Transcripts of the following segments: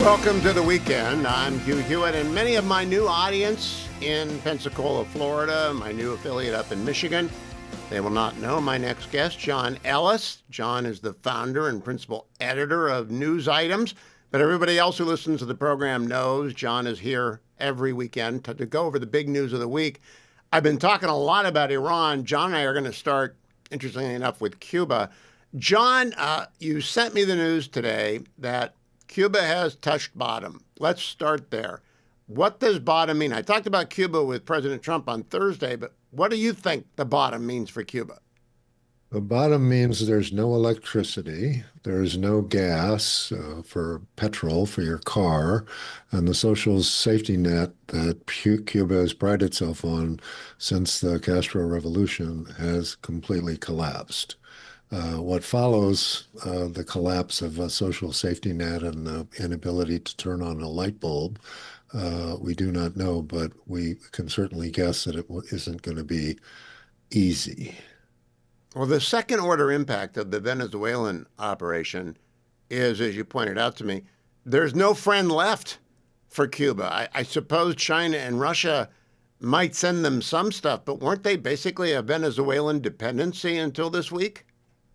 Welcome to the weekend. I'm Hugh Hewitt, and many of my new audience in Pensacola, Florida, my new affiliate up in Michigan, they will not know my next guest, John Ellis. John is the founder and principal editor of News Items, but everybody else who listens to the program knows John is here every weekend to go over the big news of the week. I've been talking a lot about Iran. John and I are going to start, interestingly enough, with Cuba. John, you sent me the news today that Cuba has touched bottom. Let's start there. What does bottom mean? I talked about Cuba with President Trump on Thursday, but what do you think the bottom means for Cuba? The bottom means there's no electricity, there's no gas for petrol for your car, and the social safety net that Cuba has prided itself on since the Castro Revolution has completely collapsed. What follows the collapse of a social safety net and the inability to turn on a light bulb, we do not know, but we can certainly guess that it isn't going to be easy. Well, the second order impact of the Venezuelan operation is, as you pointed out to me, there's no friend left for Cuba. I suppose China and Russia might send them some stuff, but weren't they basically a Venezuelan dependency until this week?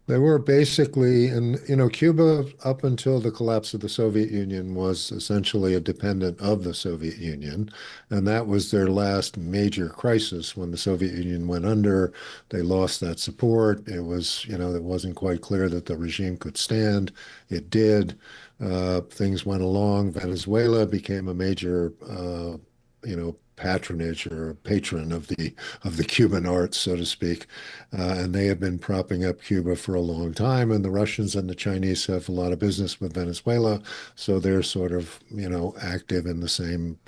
They were basically, and Cuba up until the collapse of the Soviet Union was essentially a dependent of the Soviet Union, and that was their last major crisis when the Soviet Union went under. They lost that support. It wasn't quite clear that the regime could stand. It did. Things went along. Venezuela became a major, patronage or patron of the Cuban arts, so to speak, and they have been propping up Cuba for a long time. And the Russians and the Chinese have a lot of business with Venezuela, so they're sort of active in the same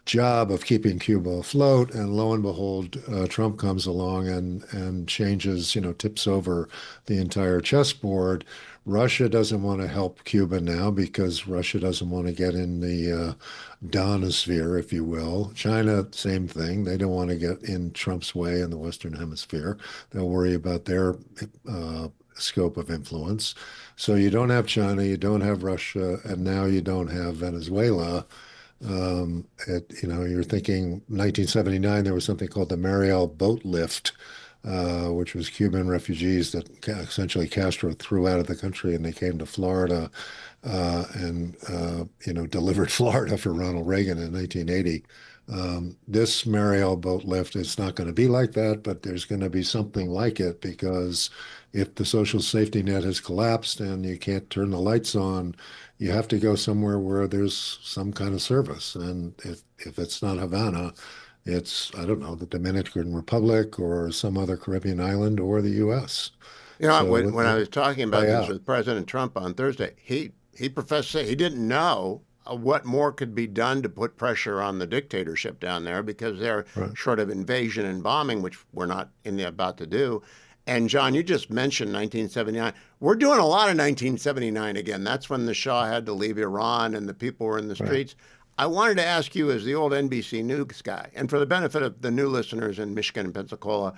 job of keeping Cuba afloat. And lo and behold, Trump comes along and changes, tips over the entire chessboard. Russia doesn't want to help Cuba now because Russia doesn't want to get in the Donosphere, if you will. China, same thing. They don't want to get in Trump's way in the Western Hemisphere. They'll worry about their scope of influence. So you don't have China, you don't have Russia, and now you don't have Venezuela. You're thinking 1979, there was something called the Mariel Boat Lift, which was Cuban refugees that essentially Castro threw out of the country, and they came to Florida and delivered Florida for Ronald Reagan in 1980. This Mariel boat lift is not going to be like that, but there's going to be something like it because if the social safety net has collapsed and you can't turn the lights on, you have to go somewhere where there's some kind of service. And if it's not Havana, it's, I don't know, the Dominican Republic or some other Caribbean island or the U.S. When I was talking about this with President Trump on Thursday, he professed to say he didn't know what more could be done to put pressure on the dictatorship down there because they're short of invasion and bombing, which we're not about to do. And John, you just mentioned 1979. We're doing a lot of 1979 again. That's when the Shah had to leave Iran and the people were in the streets. I wanted to ask you, as the old NBC News guy, and for the benefit of the new listeners in Michigan and Pensacola,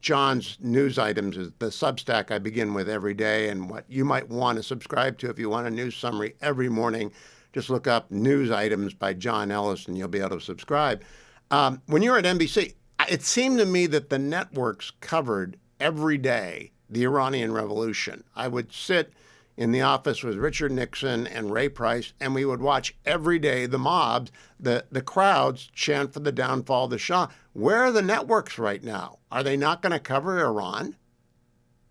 John's News Items is the Substack I begin with every day, and what you might want to subscribe to if you want a news summary every morning. Just look up News Items by John Ellis, and you'll be able to subscribe. When you were at NBC, it seemed to me that the networks covered every day the Iranian Revolution. I would sit in the office with Richard Nixon and Ray Price, and we would watch every day the mobs, the crowds chant for the downfall of the Shah. Where are the networks right now? Are they not going to cover Iran?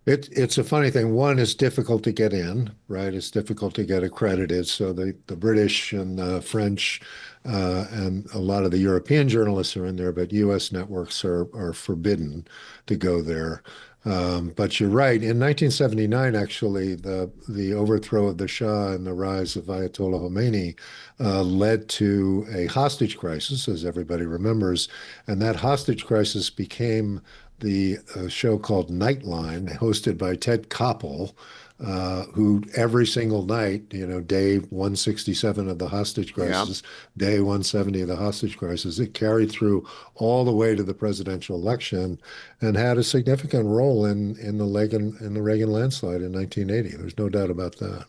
It's a funny thing. One, it's difficult to get in, right? It's difficult to get accredited. So the British and the French and a lot of the European journalists are in there, but U.S. networks are forbidden to go there. But you're right. In 1979, actually, the overthrow of the Shah and the rise of Ayatollah Khomeini led to a hostage crisis, as everybody remembers. And that hostage crisis became the show called Nightline, hosted by Ted Koppel, who every single night, day 167 of the hostage crisis, day 170 of the hostage crisis, it carried through all the way to the presidential election and had a significant role in the Reagan landslide in 1980. There's no doubt about that.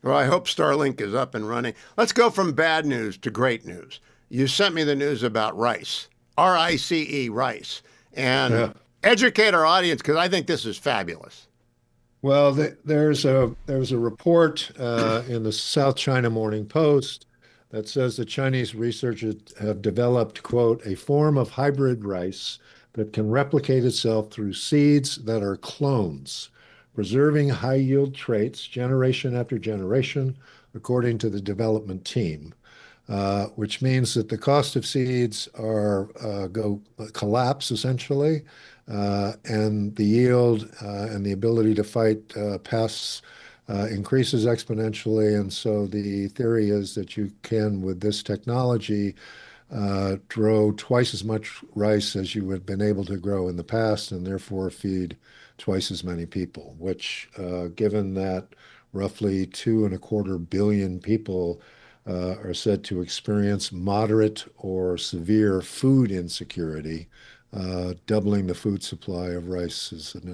Well, I hope Starlink is up and running. Let's go from bad news to great news. You sent me the news about rice, RICE, rice, and Yeah. educate our audience because I think this is fabulous. Well, there's a report in the South China Morning Post that says that Chinese researchers have developed, quote, a form of hybrid rice that can replicate itself through seeds that are clones, preserving high yield traits generation after generation, according to the development team. Which means that the cost of seeds are go collapse essentially, and the yield and the ability to fight pests increases exponentially. And so the theory is that you can, with this technology, grow twice as much rice as you had been able to grow in the past, and therefore feed twice as many people, which, given that roughly 2.25 billion people are said to experience moderate or severe food insecurity, doubling the food supply of rice is an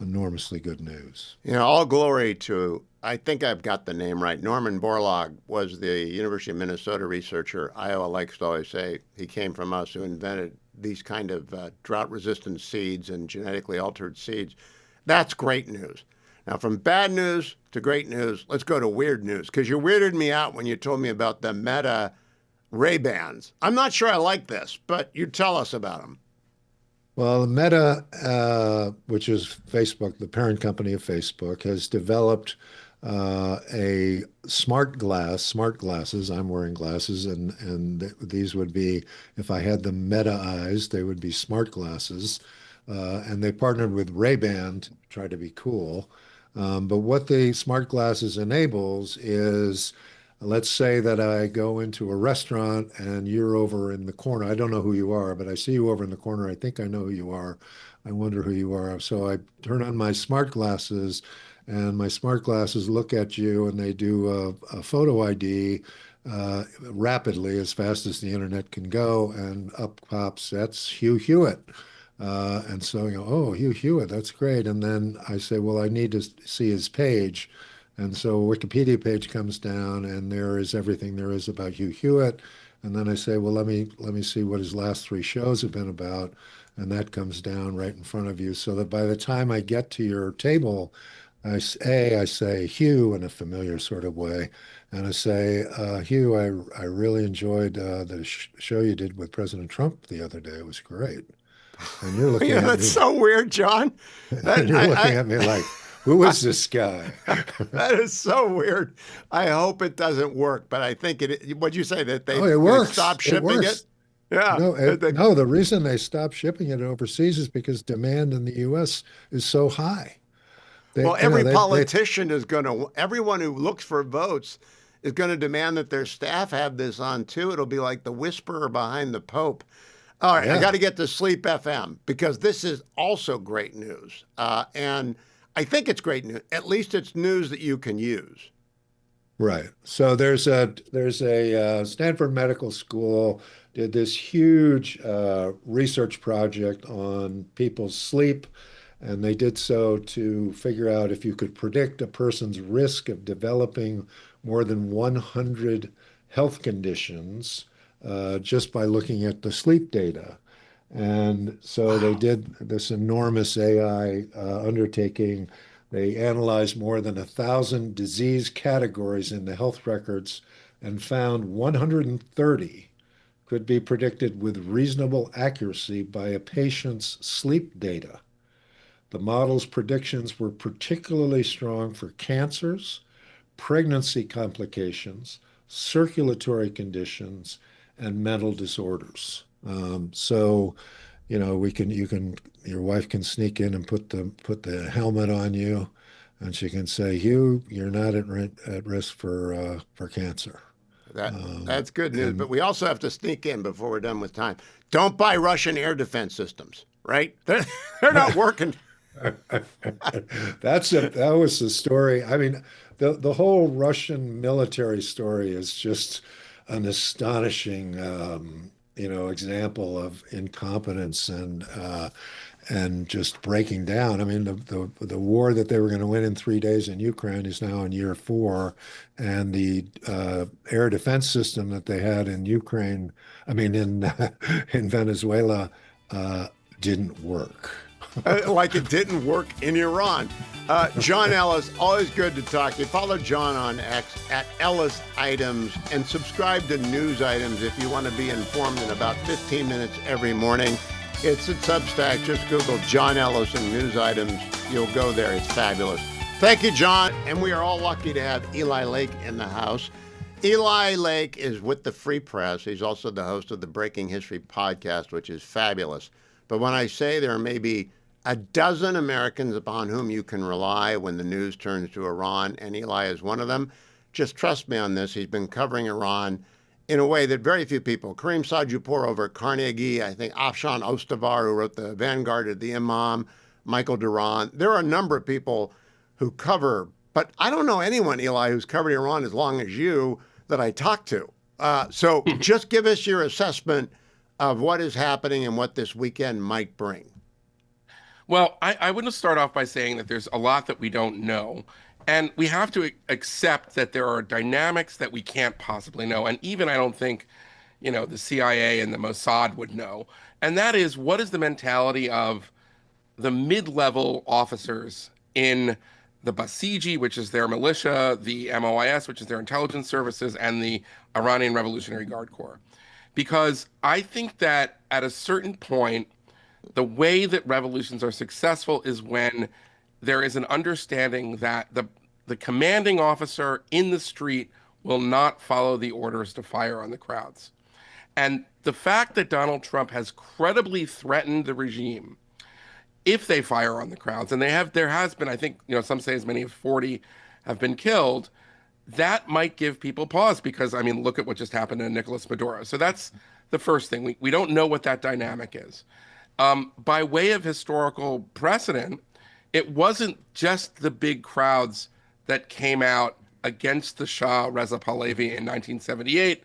enormously good news. All glory to, I think I've got the name right. Norman Borlaug was the University of Minnesota researcher. Iowa likes to always say he came from us, who invented these kind of drought-resistant seeds and genetically altered seeds. That's great news. Now, from bad news to great news, let's go to weird news because you weirded me out when you told me about the Meta Ray-Bans. I'm not sure I like this, but you tell us about them. Well, Meta, which is Facebook, the parent company of Facebook, has developed a smart glasses. I'm wearing glasses, and these would be, if I had the Meta eyes, they would be smart glasses. And they partnered with Ray-Ban to try to be cool. But what the smart glasses enables is, let's say that I go into a restaurant and you're over in the corner. I don't know who you are, but I see you over in the corner. I think I know who you are. I wonder who you are. So I turn on my smart glasses, and my smart glasses look at you and they do a photo ID rapidly, as fast as the internet can go. And up pops, that's Hugh Hewitt. And so, oh, Hugh Hewitt, that's great. And then I say, well, I need to see his page. And so a Wikipedia page comes down, and there is everything there is about Hugh Hewitt. And then I say, well, let me see what his last three shows have been about. And that comes down right in front of you, so that by the time I get to your table, I say Hugh in a familiar sort of way. And I say, Hugh, I really enjoyed the sh show you did with President Trump the other day. It was great. And you're looking at That's me, so weird, John. and That you're looking at me like, who is this guy? that is so weird. I hope it doesn't work, but I think it. What'd you say that Oh, it they works. stopped It shipping it? works. Yeah. No, the reason they stopped shipping it overseas is because demand in the U.S. is so high. Well, every politician is going to. Everyone who looks for votes is going to demand that their staff have this on too. It'll be like the whisperer behind the Pope. All right, I yeah, got to get to Sleep FM because this is also great news, and I think it's great news. At least it's news that you can use. right. So there's a Stanford Medical School did this huge research project on people's sleep, and they did so to figure out if you could predict a person's risk of developing more than 100 health conditions just by looking at the sleep data. And so they Wow. did this enormous AI undertaking. They analyzed more than 1,000 disease categories in the health records and found 130 could be predicted with reasonable accuracy by a patient's sleep data. The model's predictions were particularly strong for cancers, pregnancy complications, circulatory conditions, and mental disorders. So, your wife can sneak in and put the helmet on you, and she can say, Hugh, you're not at risk for cancer. That Um, that's good news. But and we also have to sneak in before we're done with time. Don't buy Russian air defense systems. Right? They're not working. that was the story. I mean, the whole Russian military story is just an astonishing. example of incompetence and just breaking down. I mean, the war that they were going to win in 3 days in Ukraine is now in year 4, and the air defense system that they had in Ukraine, I mean, in in Venezuela, didn't work. Like it didn't work in Iran. John Ellis, always good to talk to you. Follow John on X at Ellis Items and subscribe to News Items if you want to be informed in about 15 minutes every morning. It's at Substack. Just Google John Ellis and News Items. You'll go there. It's fabulous. Thank you, John. And we are all lucky to have Eli Lake in the house. Eli Lake is with the Free Press. He's also the host of the Breaking History podcast, which is fabulous. But when I say there may be a dozen Americans upon whom you can rely when the news turns to Iran, and Eli is one of them, just trust me on this. He's been covering Iran in a way that very few people. Kareem Saad-Jupor over at Carnegie, I think Afshan Ostavar, who wrote the Vanguard of the Imam, Michael Duran. There are a number of people who cover, but I don't know anyone, Eli, who's covered Iran as long as you that I talk to. So just give us your assessment of what is happening and what this weekend might bring. Well, I wouldn't start off by saying that there's a lot that we don't know. And we have to accept that there are dynamics that we can't possibly know. And even I don't think, the CIA and the Mossad would know. And that is, what is the mentality of the mid-level officers in the Basiji, which is their militia, the MOIS, which is their intelligence services, and the Iranian Revolutionary Guard Corps? Because I think that at a certain point, the way that revolutions are successful is when there is an understanding that the commanding officer in the street will not follow the orders to fire on the crowds. And the fact that Donald Trump has credibly threatened the regime if they fire on the crowds, and there has been, I think, some say as many as 40 have been killed, that might give people pause because, I mean, look at what just happened to Nicolas Maduro. So that's the first thing. We don't know what that dynamic is. By way of historical precedent, it wasn't just the big crowds that came out against the Shah Reza Pahlavi in 1978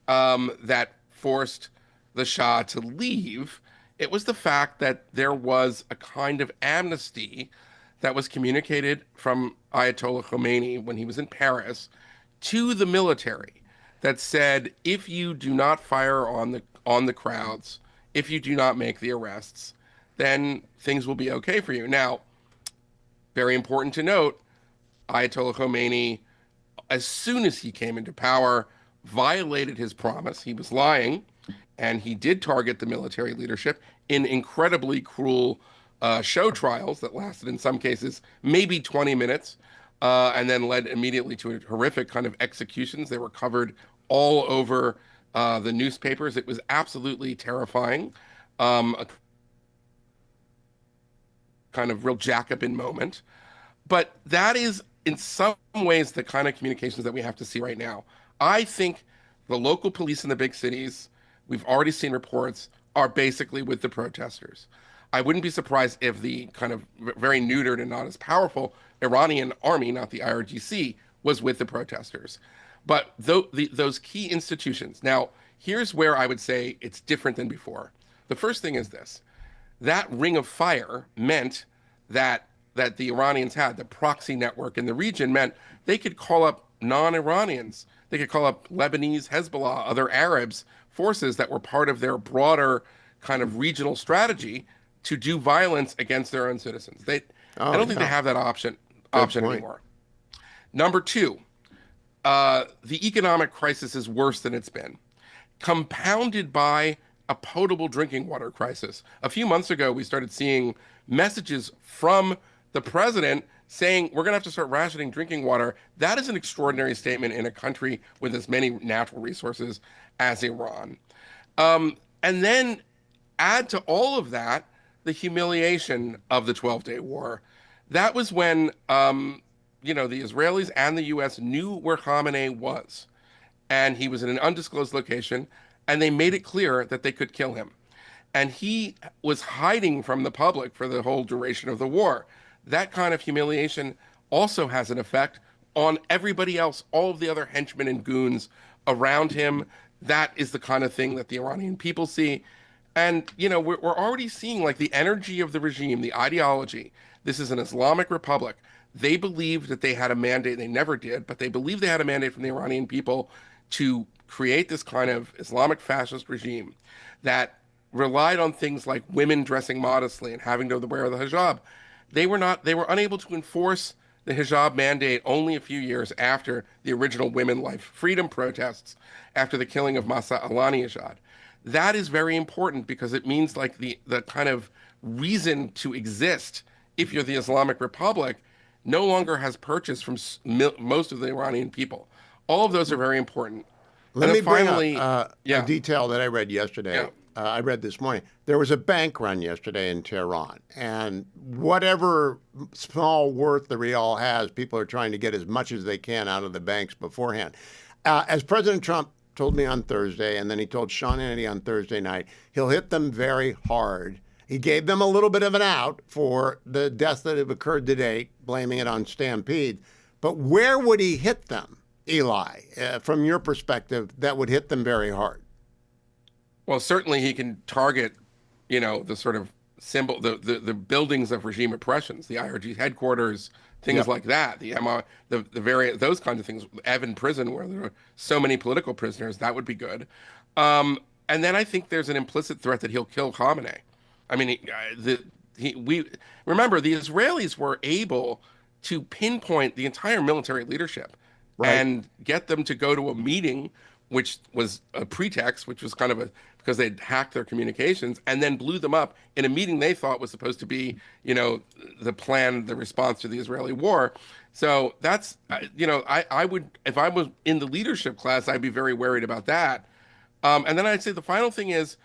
that forced the Shah to leave. It was the fact that there was a kind of amnesty that was communicated from Ayatollah Khomeini when he was in Paris to the military that said, if you do not fire on the crowds, if you do not make the arrests, then things will be okay for you. Now, very important to note, Ayatollah Khomeini, as soon as he came into power, violated his promise. He was lying, and he did target the military leadership in incredibly cruel show trials that lasted, in some cases, maybe 20 minutes, and then led immediately to horrific kind of executions. They were covered all over the newspapers. It was absolutely terrifying, a kind of real Jacobin moment. But that is, in some ways, the kind of communications that we have to see right now. I think the local police in the big cities, we've already seen reports, are basically with the protesters. I wouldn't be surprised if the kind of very neutered and not as powerful Iranian army, not the IRGC, was with the protesters. But those key institutions. Now, here's where I would say it's different than before. The first thing is this. That ring of fire meant that the Iranians had, the proxy network in the region, meant they could call up non-Iranians. They could call up Lebanese, Hezbollah, other Arabs forces that were part of their broader kind of regional strategy to do violence against their own citizens. I don't think they have that option anymore. Number two, the economic crisis is worse than it's been, compounded by a potable drinking water crisis. A few months ago, we started seeing messages from the president saying we're going to have to start rationing drinking water. That is an extraordinary statement in a country with as many natural resources as Iran. And then add to all of that the humiliation of the 12-day war. That was when the Israelis and the U.S. knew where Khamenei was, and he was in an undisclosed location, and they made it clear that they could kill him. And he was hiding from the public for the whole duration of the war. That kind of humiliation also has an effect on everybody else, all of the other henchmen and goons around him. that is the kind of thing that the Iranian people see. And, we're already seeing like the energy of the regime, the ideology. This is an Islamic republic. They believed that they had a mandate. They never did, but they believed they had a mandate from the Iranian people to create this kind of Islamic fascist regime that relied on things like women dressing modestly and having to wear the hijab. They were unable to enforce the hijab mandate only a few years after the original women life freedom protests, after the killing of Masa Alanijad. That is very important because it means like the kind of reason to exist, if you're the Islamic Republic, no longer has purchase from most of the Iranian people. All of those are very important. Let me bring up a detail that I read yesterday. Yeah. I read this morning. There was a bank run yesterday in Tehran, and whatever small worth the rial has, people are trying to get as much as they can out of the banks beforehand. As President Trump told me on Thursday, and then he told Sean Hannity on Thursday night, he'll hit them very hard. He gave them a little bit of an out for the deaths that have occurred to date, blaming it on Stampede. But where would he hit them, Eli, from your perspective, that would hit them very hard? Well, certainly he can target, the sort of symbol, the buildings of regime oppressions, the IRG headquarters, things like that, the various, those kinds of things. Evin prison, where there are so many political prisoners, that would be good. And then I think there's an implicit threat that he'll kill Khamenei. I mean, we remember the Israelis were able to pinpoint the entire military leadership and get them to go to a meeting, which was a pretext, which was kind of because they'd hacked their communications, and then blew them up in a meeting they thought was supposed to be, the plan, the response to the Israeli war. So that's, I would, if I was in the leadership class, I'd be very worried about that. And then I'd say the final thing is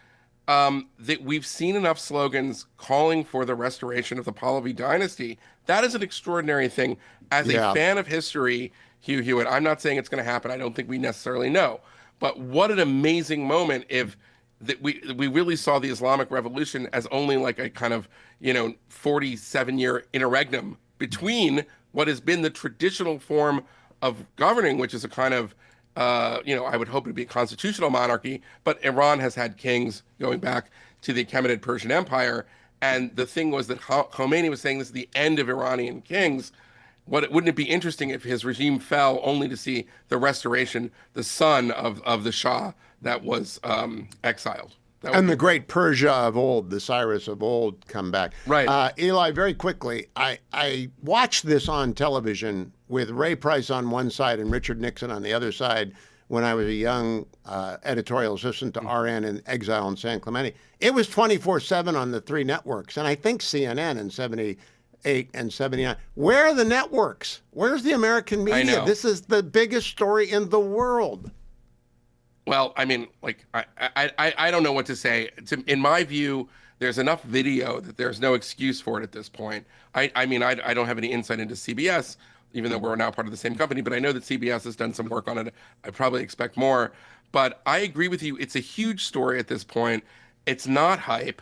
that we've seen enough slogans calling for the restoration of the Pahlavi dynasty. That is an extraordinary thing. As a fan of history, Hugh Hewitt, I'm not saying it's going to happen. I don't think we necessarily know. But what an amazing moment if that we really saw the Islamic Revolution as only like a kind of 47-year interregnum between what has been the traditional form of governing, which is a kind of I would hope it would be a constitutional monarchy, but Iran has had kings going back to the Achaemenid Persian Empire, and the thing was that Khomeini was saying this is the end of Iranian kings. Wouldn't it be interesting if his regime fell only to see the restoration, the son of the Shah that was exiled? And the great Persia of old, the Cyrus of old, come back. Right. Eli, very quickly, I watched this on television with Ray Price on one side and Richard Nixon on the other side when I was a young editorial assistant to RN in exile in San Clemente. It was 24/7 on the three networks, and I think CNN in 78 and 79. Where are the networks? Where's the American media? I know. This is the biggest story in the world. Well, I mean, like, I don't know what to say. In my view, there's enough video that there's no excuse for it at this point. I mean, I don't have any insight into CBS, even though we're now part of the same company, but I know that CBS has done some work on it. I probably expect more. But I agree with you. It's a huge story at this point. It's not hype.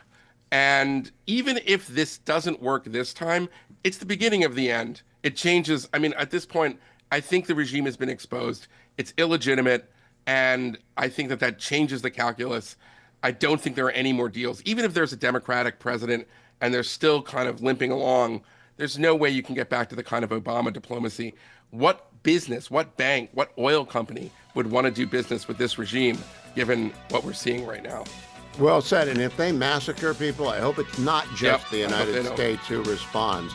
And even if this doesn't work this time, it's the beginning of the end. It changes. I mean, at this point, I think the regime has been exposed. It's illegitimate. And I think that changes the calculus. I don't think there are any more deals. Even if there's a Democratic president and they're still kind of limping along, there's no way you can get back to the kind of Obama diplomacy. What business, what bank, what oil company would want to do business with this regime, given what we're seeing right now? Well said. And if they massacre people, I hope it's not just the United States who responds.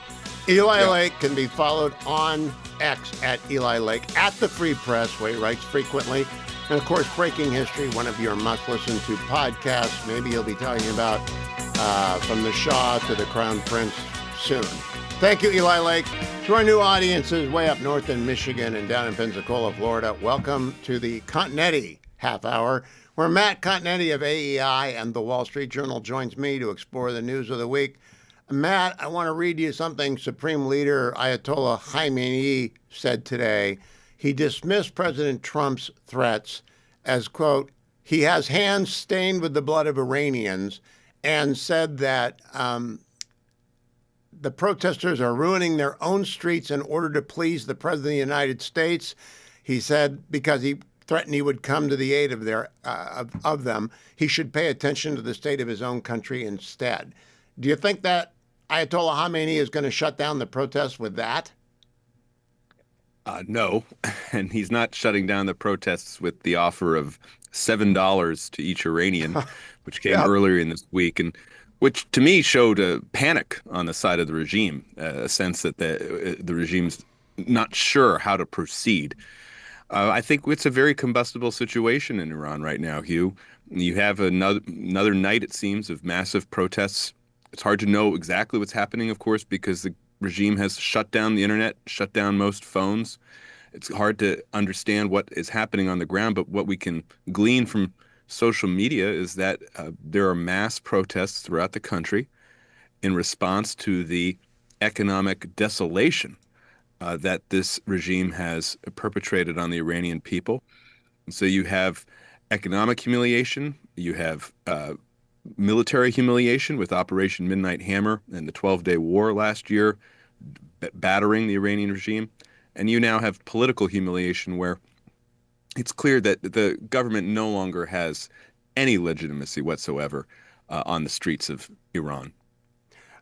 Eli Lake can be followed on X at Eli Lake, at the Free Press, where he writes frequently. And of course, Breaking History, one of your must-listen-to podcasts. Maybe you'll be talking about From the Shah to the Crown Prince soon. Thank you, Eli Lake. To our new audiences way up north in Michigan and down in Pensacola, Florida, welcome to the Continetti Half Hour, where Matt Continetti of AEI and the Wall Street Journal joins me to explore the news of the week. Matt, I want to read you something Supreme Leader Ayatollah Khamenei said today. He dismissed President Trump's threats as, quote, he has hands stained with the blood of Iranians, and said that the protesters are ruining their own streets in order to please the President of the United States. He said, because he threatened he would come to the aid of of them. He should pay attention to the state of his own country instead. Do you think that Ayatollah Khamenei is going to shut down the protests with that? No, and he's not shutting down the protests with the offer of $7 to each Iranian, which came earlier in this week, and which to me showed a panic on the side of the regime, a sense that the regime's not sure how to proceed. I think it's a very combustible situation in Iran right now, Hugh. You have another night, it seems, of massive protests. It's hard to know exactly what's happening, of course, because the regime has shut down the internet, shut down most phones. It's hard to understand what is happening on the ground, but what we can glean from social media is that there are mass protests throughout the country in response to the economic desolation that this regime has perpetrated on the Iranian people. And so you have economic humiliation, you have military humiliation with Operation Midnight Hammer and the 12-day war last year, battering the Iranian regime. And you now have political humiliation where it's clear that the government no longer has any legitimacy whatsoever on the streets of Iran.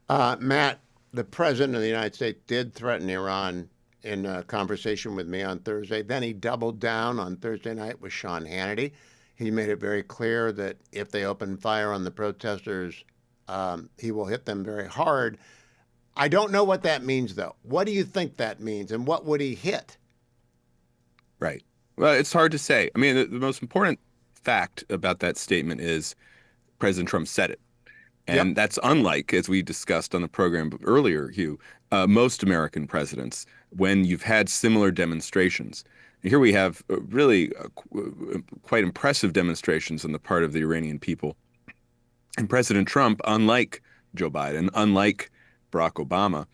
Matt, the president of the United States did threaten Iran in a conversation with me on Thursday. Then he doubled down on Thursday night with Sean Hannity. He made it very clear that if they open fire on the protesters, he will hit them very hard. I don't know what that means, though. What do you think that means, and what would he hit? Right. Well, it's hard to say. I mean, the most important fact about that statement is President Trump said it. And that's unlike, as we discussed on the program earlier, Hugh, most American presidents, when you've had similar demonstrations. Here we have really quite impressive demonstrations on the part of the Iranian people. And President Trump, unlike Joe Biden, unlike Barack Obama,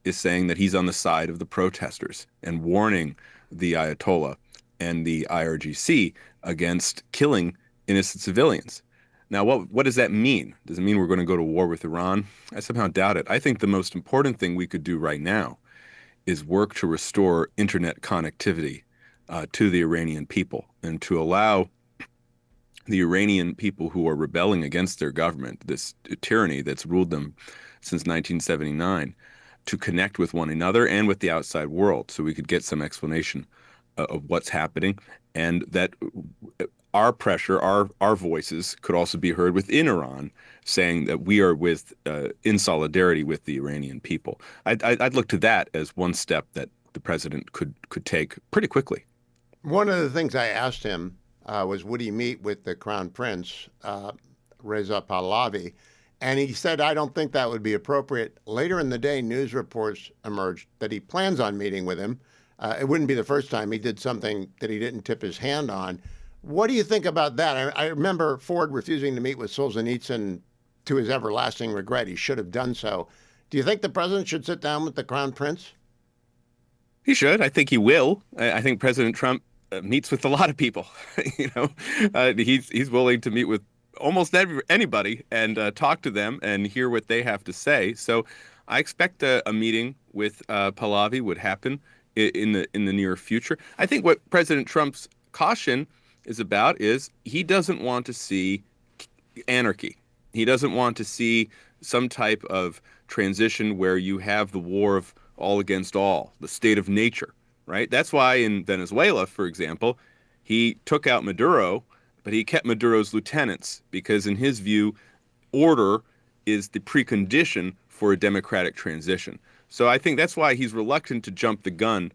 is saying that he's on the side of the protesters and warning the Ayatollah and the IRGC against killing innocent civilians. Now, what does that mean? Does it mean we're going to go to war with Iran? I somehow doubt it. I think the most important thing we could do right now is work to restore internet connectivity to the Iranian people and to allow the Iranian people who are rebelling against their government, this tyranny that's ruled them since 1979, to connect with one another and with the outside world so we could get some explanation of what's happening, and that our pressure, our voices could also be heard within Iran, saying that we are in solidarity with the Iranian people. I'd look to that as one step that the president could take pretty quickly. One of the things I asked him was, would he meet with the Crown Prince, Reza Pahlavi? And he said, I don't think that would be appropriate. Later in the day, news reports emerged that he plans on meeting with him. It wouldn't be the first time he did something that he didn't tip his hand on. What do you think about that? I remember Ford refusing to meet with Solzhenitsyn to his everlasting regret. He should have done so. Do you think the president should sit down with the Crown Prince? He should. I think he will. I think President Trump meets with a lot of people. He's willing to meet with almost anybody and talk to them and hear what they have to say. So I expect a meeting with Pahlavi would happen in the near future. I think what President Trump's caution is about is he doesn't want to see anarchy. He doesn't want to see some type of transition where you have the war of all against all, the state of nature, right? That's why in Venezuela, for example, he took out Maduro, but he kept Maduro's lieutenants because in his view, order is the precondition for a democratic transition. So I think that's why he's reluctant to jump the gun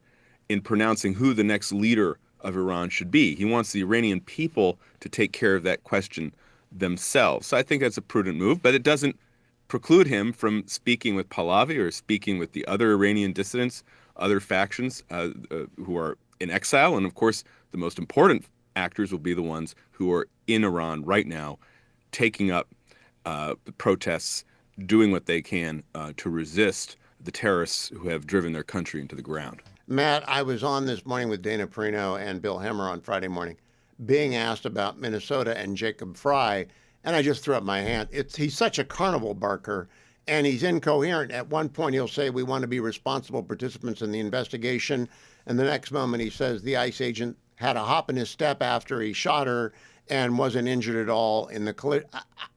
in pronouncing who the next leader of Iran should be. He wants the Iranian people to take care of that question themselves. So I think that's a prudent move, but it doesn't preclude him from speaking with Pahlavi or speaking with the other Iranian dissidents, other factions who are in exile. And of course, the most important actors will be the ones who are in Iran right now, taking up protests, doing what they can to resist the terrorists who have driven their country into the ground. Matt, I was on this morning with Dana Perino and Bill Hemmer on Friday morning, being asked about Minnesota and Jacob Frey, and I just threw up my hand. He's such a carnival barker, and he's incoherent. At one point, he'll say, we want to be responsible participants in the investigation, and the next moment he says the ICE agent had a hop in his step after he shot her and wasn't injured at all in the collision.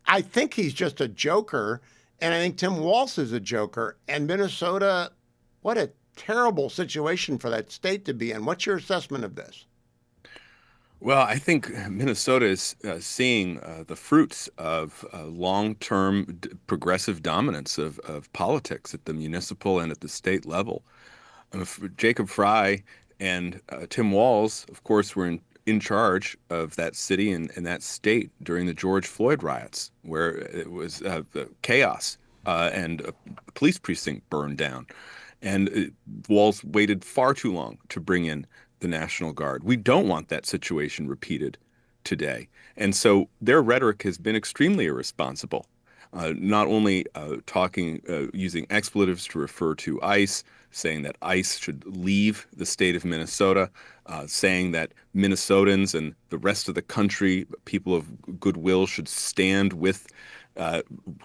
I think he's just a joker, and I think Tim Walz is a joker. And Minnesota, what a terrible situation for that state to be in. What's your assessment of this? Well, I think Minnesota is seeing the fruits of long-term progressive dominance of politics at the municipal and at the state level. Jacob Frey and Tim Walz, of course, were in charge of that city and that state during the George Floyd riots, where it was chaos and a police precinct burned down. And Walz waited far too long to bring in the National Guard. We don't want that situation repeated today. And so their rhetoric has been extremely irresponsible, not only using expletives to refer to ICE, saying that ICE should leave the state of Minnesota, saying that Minnesotans and the rest of the country, people of goodwill, should stand with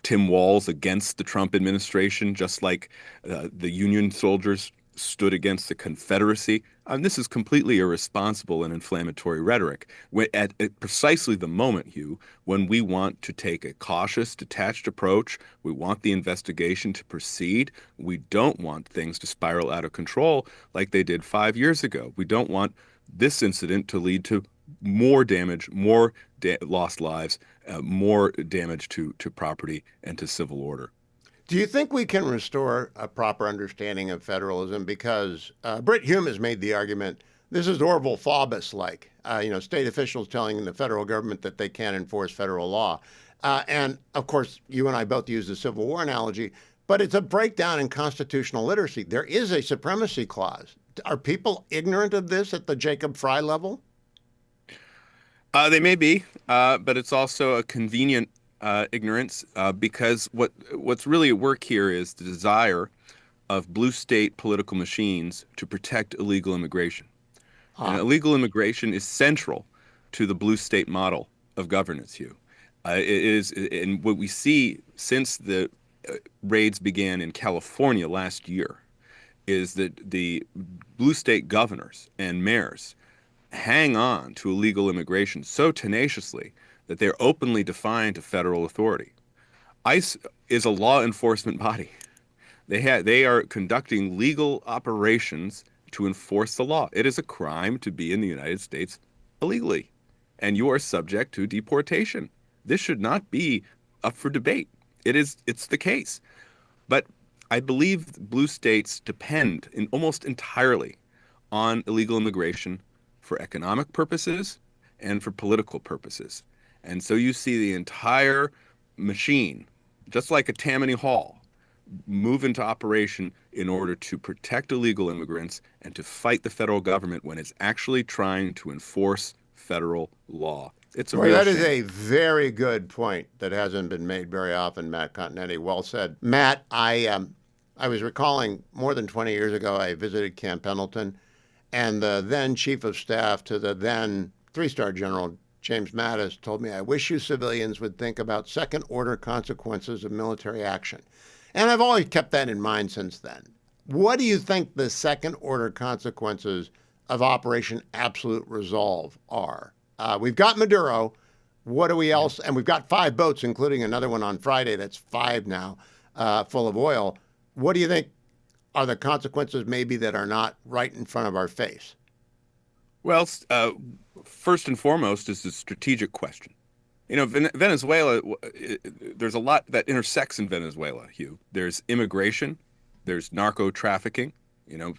Tim Walz against the Trump administration, just like the Union soldiers stood against the Confederacy. This is completely irresponsible and inflammatory rhetoric. At precisely the moment, Hugh, when we want to take a cautious, detached approach, we want the investigation to proceed. We don't want things to spiral out of control like they did 5 years ago. We don't want this incident to lead to more damage, more lost lives, more damage to property and to civil order. Do you think we can restore a proper understanding of federalism? Because Britt Hume has made the argument this is Orville Faubus-like, state officials telling the federal government that they can't enforce federal law. And of course, you and I both use the Civil War analogy, but it's a breakdown in constitutional literacy. There is a supremacy clause. Are people ignorant of this at the Jacob Frey level? They may be, but it's also a convenient ignorance because what's really at work here is the desire of blue state political machines to protect illegal immigration. And illegal immigration is central to the blue state model of governance, Hugh. It is, and what we see since the raids began in California last year is that the blue state governors and mayors hang on to illegal immigration so tenaciously that they're openly defying to federal authority. ICE is a law enforcement body. They are conducting legal operations to enforce the law. It is a crime to be in the United States illegally, and you are subject to deportation. This should not be up for debate. It's the case. But I believe blue states depend almost entirely on illegal immigration for economic purposes and for political purposes. And so you see the entire machine, just like a Tammany Hall, move into operation in order to protect illegal immigrants and to fight the federal government when it's actually trying to enforce federal law. It's a real That shame. is a very good point that hasn't been made very often, Matt Continetti. Well said. Matt, I was recalling more than 20 years ago, I visited Camp Pendleton, and the then chief of staff to the then three-star general, James Mattis, told me, I wish you civilians would think about second-order consequences of military action. And I've always kept that in mind since then. What do you think the second-order consequences of Operation Absolute Resolve are? We've got Maduro. What do we else? And we've got 5 boats, including another one on Friday that's 5 now, full of oil. What do you think are the consequences maybe that are not right in front of our face? Well, first and foremost is the strategic question. Venezuela, there's a lot that intersects in Venezuela, Hugh. There's immigration, there's narco trafficking.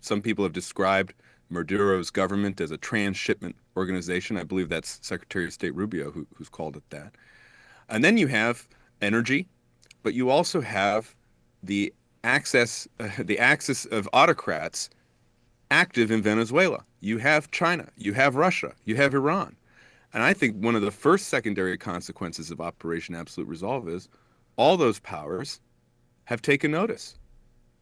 Some people have described Maduro's government as a transshipment organization. I believe that's Secretary of State Rubio who's called it that. And then you have energy, but you also have the axis of autocrats active in Venezuela. You have China, you have Russia, you have Iran. And I think one of the first secondary consequences of Operation Absolute Resolve is all those powers have taken notice.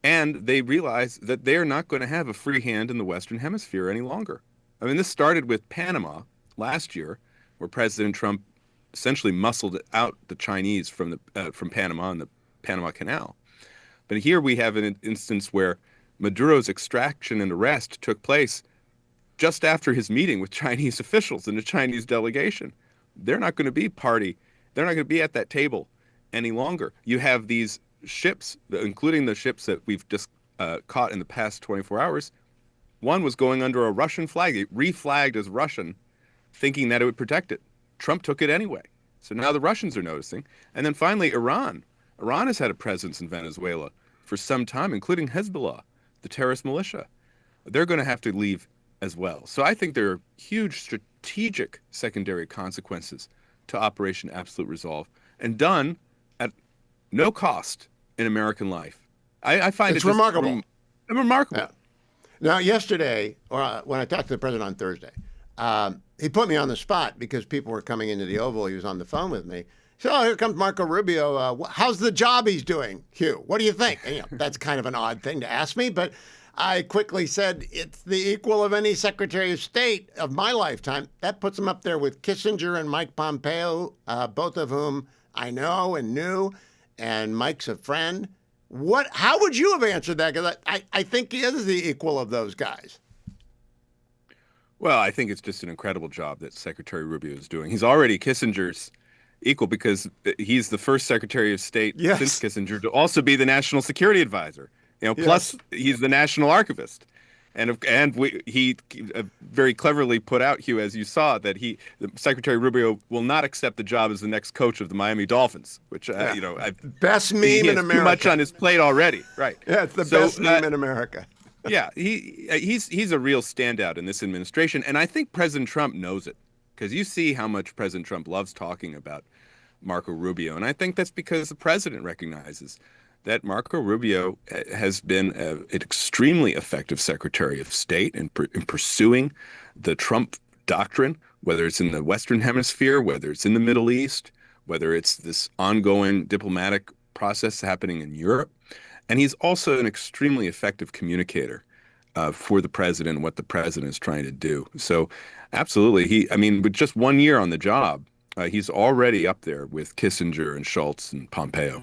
And they realize that they are not going to have a free hand in the Western Hemisphere any longer. I mean, this started with Panama last year, where President Trump essentially muscled out the Chinese from Panama and the Panama Canal. But here we have an instance where Maduro's extraction and arrest took place just after his meeting with Chinese officials and a Chinese delegation. They're not going to be they're not going to be at that table any longer. You have these ships, including the ships that we've just caught in the past 24 hours. One was going under a Russian flag. It reflagged as Russian, thinking that it would protect it. Trump took it anyway. So now the Russians are noticing. And then finally, Iran. Iran has had a presence in Venezuela for some time, including Hezbollah, the terrorist militia. They're going to have to leave as well. So I think there are huge strategic secondary consequences to Operation Absolute Resolve, and done at no cost in American life. I find it's remarkable. Remarkable. Yeah. Now, yesterday, or when I talked to the president on Thursday, he put me on the spot because people were coming into the Oval. He was on the phone with me. So, oh, here comes Marco Rubio. How's the job he's doing, Hugh? What do you think? And, that's kind of an odd thing to ask me, but I quickly said it's the equal of any Secretary of State of my lifetime. That puts him up there with Kissinger and Mike Pompeo, both of whom I know and knew, and Mike's a friend. How would you have answered that? Because I think he is the equal of those guys. Well, I think it's just an incredible job that Secretary Rubio is doing. He's already Kissinger's equal because he's the first Secretary of State since Kissinger to also be the National Security Advisor. Plus he's the National Archivist. He very cleverly put out, Hugh, as you saw, that Secretary Rubio will not accept the job as the next coach of the Miami Dolphins, which best meme in America. Too much on his plate already, right? Yeah, it's the best meme in America. Yeah, he's a real standout in this administration, and I think President Trump knows it, because you see how much President Trump loves talking about Marco Rubio, and I think that's because the president recognizes that Marco Rubio has been an extremely effective Secretary of State in pursuing the Trump doctrine, whether it's in the Western Hemisphere, whether it's in the Middle East, whether it's this ongoing diplomatic process happening in Europe. And he's also an extremely effective communicator for the president and what the president is trying to do. So absolutely, with just 1 year on the job, he's already up there with Kissinger and Schultz and Pompeo.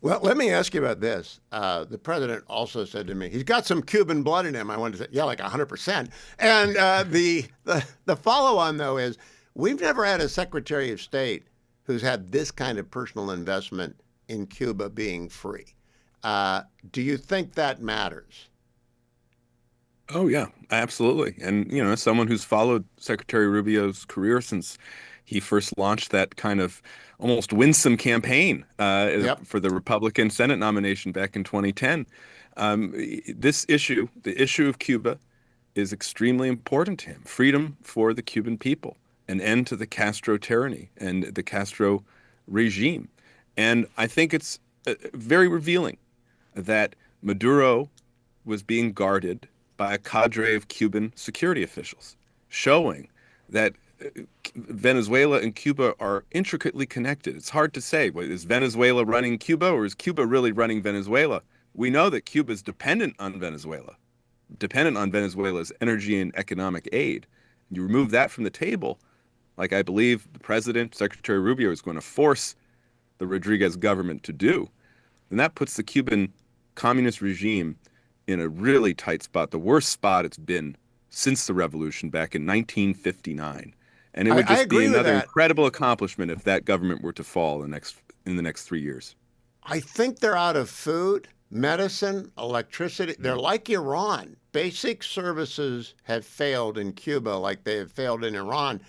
Well, let me ask you about this. The president also said to me, he's got some Cuban blood in him. I wanted to say, yeah, like 100%. And the follow-on, though, is we've never had a Secretary of State who's had this kind of personal investment in Cuba being free. Do you think that matters? Oh, yeah, absolutely. And, as someone who's followed Secretary Rubio's career since he first launched that kind of almost winsome campaign for the Republican Senate nomination back in 2010. This issue, the issue of Cuba, is extremely important to him. Freedom for the Cuban people, an end to the Castro tyranny and the Castro regime. And I think it's very revealing that Maduro was being guarded by a cadre of Cuban security officials, showing that Venezuela and Cuba are intricately connected. It's hard to say, is Venezuela running Cuba or is Cuba really running Venezuela? We know that Cuba is dependent on Venezuela's energy and economic aid. You remove that from the table, like I believe the president, Secretary Rubio, is going to force the Rodriguez government to do, then that puts the Cuban communist regime in a really tight spot, the worst spot it's been since the revolution back in 1959. And it would just be another incredible accomplishment if that government were to fall in the next 3 years. I think they're out of food, medicine, electricity. They're like Iran. Basic services have failed in Cuba like they have failed in Iran.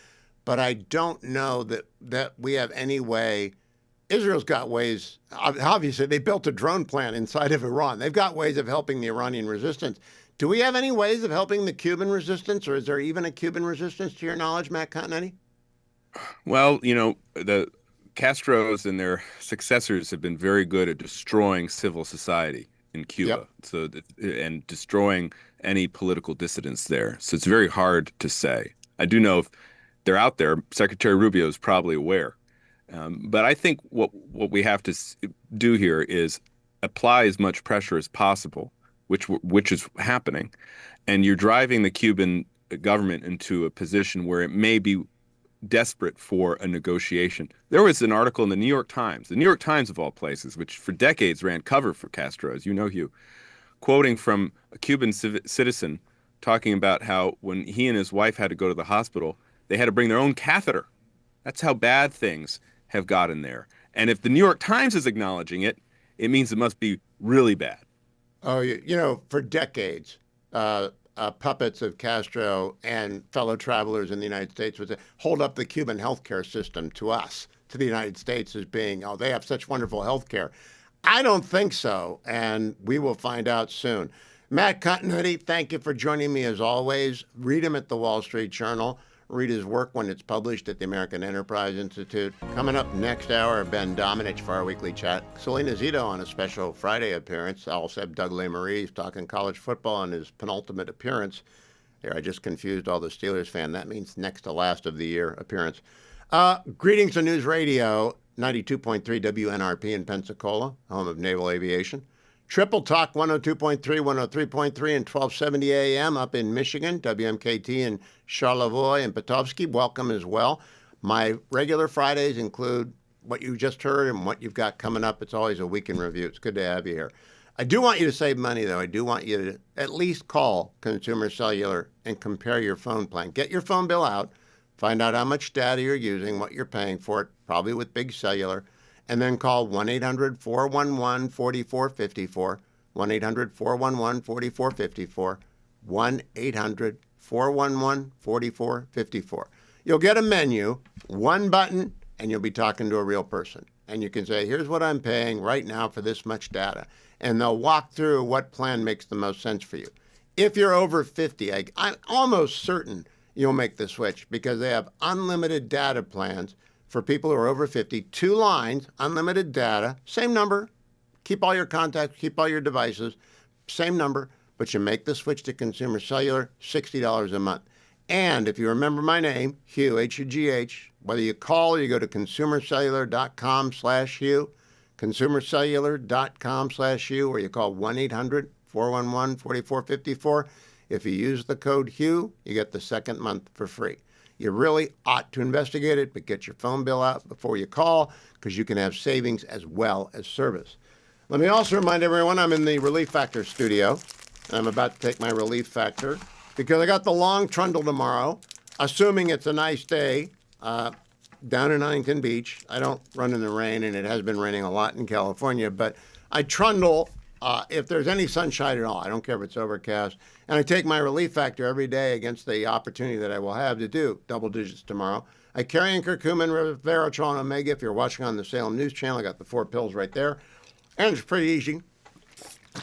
But I don't know that we have any way. Israel's got ways. Obviously, they built a drone plant inside of Iran. They've got ways of helping the Iranian resistance. Do we have any ways of helping the Cuban resistance, or is there even a Cuban resistance to your knowledge, Matt Continetti? Well, the Castros and their successors have been very good at destroying civil society in Cuba, and destroying any political dissidents there. So it's very hard to say. I do know if they're out there, Secretary Rubio is probably aware. But I think what we have to do here is apply as much pressure as possible, which is happening, and you're driving the Cuban government into a position where it may be desperate for a negotiation. There was an article in the New York Times of all places, which for decades ran cover for Castro, as you know, Hugh, quoting from a Cuban citizen talking about how when he and his wife had to go to the hospital, they had to bring their own catheter. That's how bad things have gotten there. And if the New York Times is acknowledging it, it means it must be really bad. Oh, you know, for decades, puppets of Castro and fellow travelers in the United States would say, hold up the Cuban healthcare system to us, to the United States, as being, oh, they have such wonderful healthcare. I don't think so, and we will find out soon. Matt Continuity, thank you for joining me as always. Read him at the Wall Street Journal. Read his work when it's published at the American Enterprise Institute. Coming up next hour, Ben Domenech for our weekly chat. Selena Zito on a special Friday appearance. Also have Doug LeMarie talking college football on his penultimate appearance. Here, I just confused all the Steelers fan. That means next to last of the year appearance. Greetings to News Radio, 92.3 WNRP in Pensacola, home of naval aviation. Triple Talk 102.3, 103.3, and 1270 AM up in Michigan, WMKT in Charlevoix and Petoskey. Welcome as well. My regular Fridays include what you just heard and what you've got coming up. It's always a week in review. It's good to have you here. I do want you to save money, though. I do want you to at least call Consumer Cellular and compare your phone plan. Get your phone bill out, find out how much data you're using, what you're paying for it, probably with Big Cellular, and then call 1-800-411-4454, 1-800-411-4454, 1-800-411-4454. You'll get a menu, one button, and you'll be talking to a real person. And you can say, here's what I'm paying right now for this much data. And they'll walk through what plan makes the most sense for you. If you're over 50, I'm almost certain you'll make the switch because they have unlimited data plans for people who are over 50, 2 lines, unlimited data, same number, keep all your contacts, keep all your devices, same number, but you make the switch to Consumer Cellular, $60 a month. And if you remember my name, Hugh, H-U-G-H, whether you call or you go to consumercellular.com/Hugh, consumercellular.com/Hugh, or you call 1-800-411-4454. If you use the code Hugh, you get the second month for free. You really ought to investigate it, but get your phone bill out before you call because you can have savings as well as service. Let me also remind everyone I'm in the Relief Factor studio. I'm about to take my Relief Factor because I got the long trundle tomorrow, assuming it's a nice day down in Huntington Beach. I don't run in the rain, and it has been raining a lot in California, but I trundle if there's any sunshine at all. I don't care if it's overcast. And I take my Relief Factor every day against the opportunity that I will have to do double digits tomorrow. I carry in curcumin, resveratrol, and omega. If you're watching on the Salem News Channel, I got the 4 pills right there. And it's pretty easy. A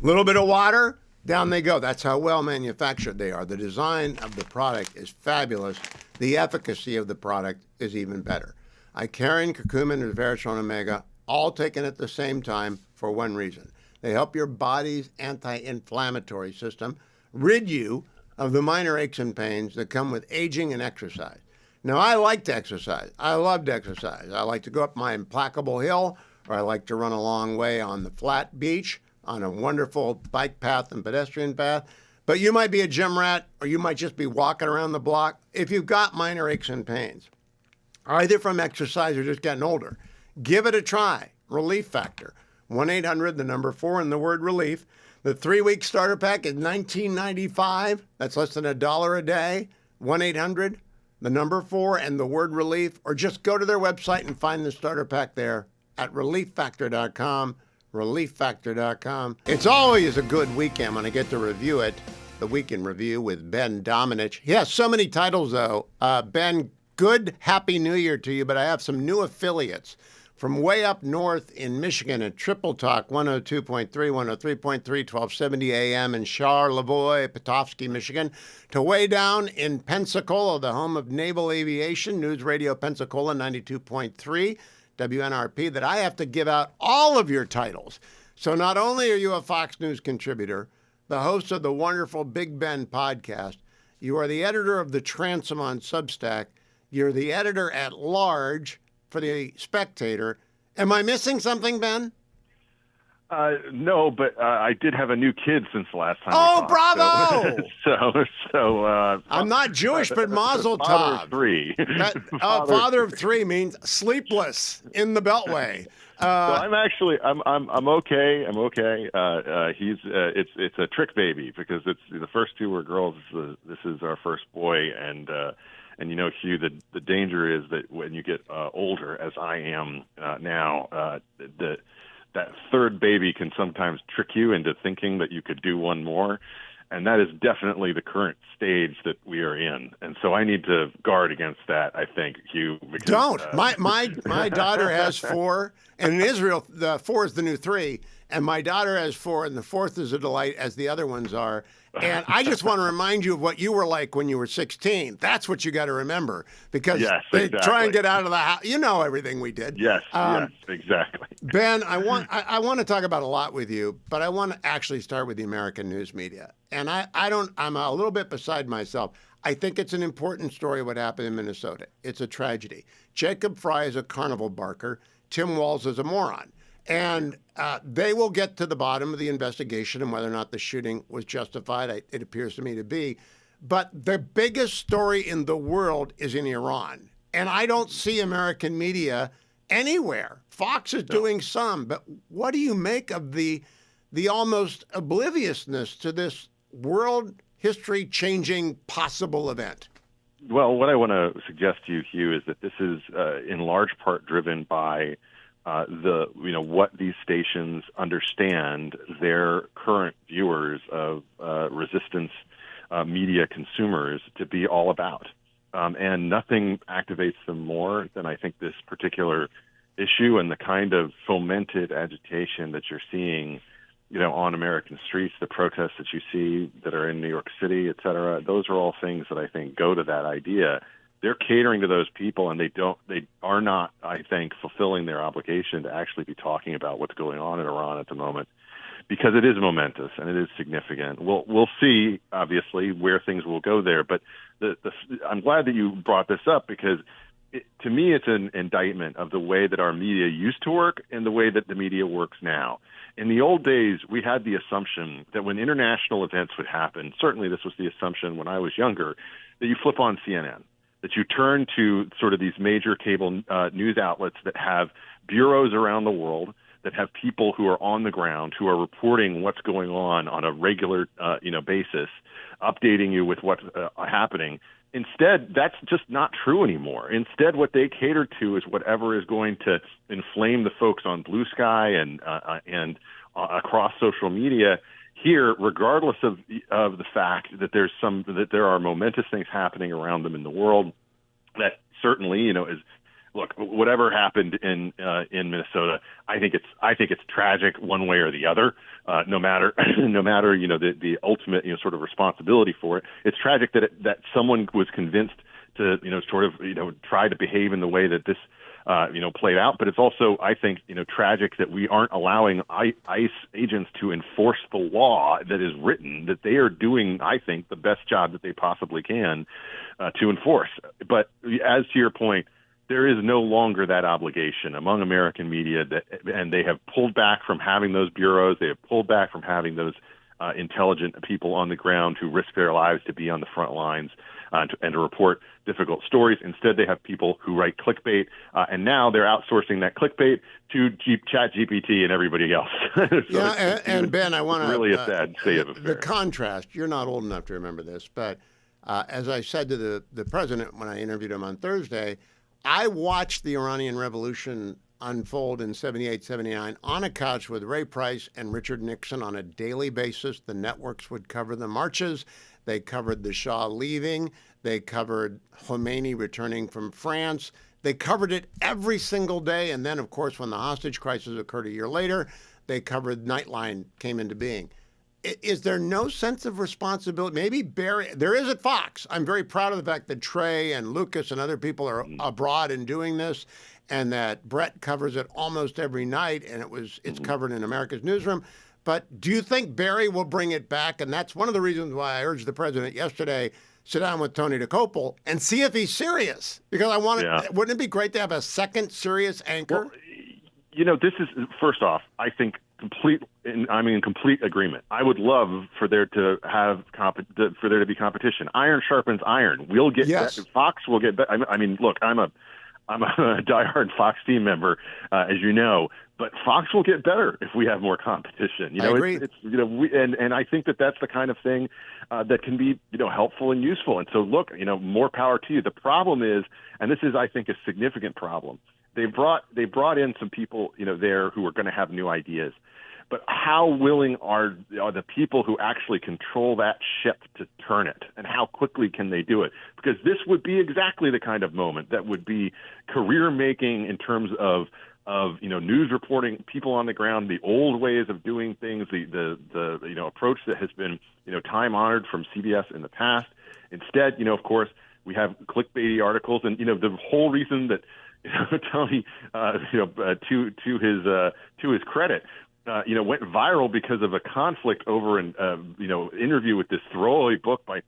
little bit of water, down they go. That's how well manufactured they are. The design of the product is fabulous. The efficacy of the product is even better. I carry in curcumin, resveratrol, and omega, all taken at the same time for one reason. They help your body's anti-inflammatory system rid you of the minor aches and pains that come with aging and exercise. Now, I like to exercise. I love to exercise. I like to go up my implacable hill, or I like to run a long way on the flat beach, on a wonderful bike path and pedestrian path. But you might be a gym rat, or you might just be walking around the block. If you've got minor aches and pains, either from exercise or just getting older, give it a try. Relief Factor. 1-800, the number 4 and the word relief. The 3-week starter pack is $19.95. That's less than $1 a day. 1-800, the number 4 and the word relief. Or just go to their website and find the starter pack there at relieffactor.com. Relieffactor.com. It's always a good weekend when I get to review it. The Week in Review with Ben Domenech. He has so many titles, though. Ben, good Happy New Year to you, but I have some new affiliates. From way up north in Michigan at Triple Talk 102.3, 103.3, 1270 AM in Charlevoix, Petoskey, Michigan, to way down in Pensacola, the home of naval aviation, News Radio Pensacola 92.3, WNRP, that I have to give out all of your titles. So not only are you a Fox News contributor, the host of the wonderful Big Ben podcast, you are the editor of the Transom on Substack, you're the editor at large for the Spectator. Am I missing something, Ben? No, but I did have a new kid since the last time. Oh, we talked, bravo! So I'm not Jewish, but Mazel Tov. Father of three. Father of three means sleepless in the Beltway. So I'm okay. I'm okay. It's a trick baby because it's the first two were girls. This is our first boy, and you know, Hugh, the danger is that when you get older, as I am now, that third baby can sometimes trick you into thinking that you could do one more. And that is definitely the current stage that we are in. And so I need to guard against that, I think, Hugh. Because, Don't. My daughter has 4, and in Israel, the 4 is the new 3, and my daughter has 4, and the 4th is a delight, as the other ones are. And I just want to remind you of what you were like when you were 16. That's what you got to remember, because they try and get out of the house. You know everything we did. Yes, yes, exactly. Ben, I want to talk about a lot with you, but I want to actually start with the American news media. And I'm a little bit beside myself. I think it's an important story what happened in Minnesota. It's a tragedy. Jacob Fry is a carnival barker. Tim Walz is a moron. And they will get to the bottom of the investigation and whether or not the shooting was justified. It appears to me to be. But the biggest story in the world is in Iran. And I don't see American media anywhere. Fox is doing some. But what do you make of the almost obliviousness to this world history-changing possible event? Well, what I want to suggest to you, Hugh, is that this is in large part driven by what these stations understand their current viewers of resistance media consumers to be all about. And nothing activates them more than I think this particular issue and the kind of fomented agitation that you're seeing, on American streets, the protests that you see that are in New York City, et cetera. Those are all things that I think go to that idea. They're catering to those people, and they are not, I think, fulfilling their obligation to actually be talking about what's going on in Iran at the moment, because it is momentous and it is significant. We'll see, obviously, where things will go there. But I'm glad that you brought this up, because to me, it's an indictment of the way that our media used to work and the way that the media works now. In the old days, we had the assumption that when international events would happen, certainly this was the assumption when I was younger, that you flip on CNN, that you turn to sort of these major cable news outlets that have bureaus around the world, that have people who are on the ground, who are reporting what's going on a regular basis, updating you with what's happening. Instead, that's just not true anymore. Instead, what they cater to is whatever is going to inflame the folks on Blue Sky and across social media. Here, regardless of the fact that there are momentous things happening around them in the world, that certainly is. Look, whatever happened in Minnesota, I think it's tragic one way or the other. No matter the ultimate sort of responsibility for it. It's tragic that someone was convinced to try to behave in the way that this played out. But it's also, I think, tragic that we aren't allowing ICE agents to enforce the law that is written, that they are doing, I think, the best job that they possibly can to enforce. But as to your point, there is no longer that obligation among American media, and they have pulled back from having those bureaus. They have pulled back from having those intelligent people on the ground who risk their lives to be on the front lines and to report difficult stories. Instead, they have people who write clickbait, and now they're outsourcing that clickbait to ChatGPT and everybody else. And Ben, I want to really a sad state of affairs. The contrast. You're not old enough to remember this, but as I said to the president when I interviewed him on Thursday, I watched the Iranian Revolution unfold in 78, 79 on a couch with Ray Price and Richard Nixon on a daily basis. The networks would cover the marches. They covered the Shah leaving. They covered Khomeini returning from France. They covered it every single day. And then, of course, when the hostage crisis occurred a year later, they covered Nightline came into being. Is there no sense of responsibility? Maybe Barry, there is at Fox. I'm very proud of the fact that Trey and Lucas and other people are abroad and doing this, and that Brett covers it almost every night, and it's covered in America's Newsroom. But do you think Barry will bring it back? And that's one of the reasons why I urged the president yesterday, sit down with Tony DeCopel and see if he's serious. Because I want wouldn't it be great to have a second serious anchor? Well, this is, first off, I think in complete agreement. I would love for there to be competition. Iron sharpens iron. We'll get Fox will get. I mean, look, I'm a diehard Fox team member, as you know. But Fox will get better if we have more competition. I agree. And I think that that's the kind of thing that can be helpful and useful. And so look, more power to you. The problem is, and this is I think a significant problem. They brought in some people there who are going to have new ideas. But how willing are the people who actually control that ship to turn it, and how quickly can they do it? Because this would be exactly the kind of moment that would be career making in terms of news reporting, people on the ground, the old ways of doing things, the approach that has been time honored from CBS in the past. Instead, of course, we have clickbaity articles, and the whole reason that Tony, to his credit, went viral because of a conflict over an interview with this throwaway book by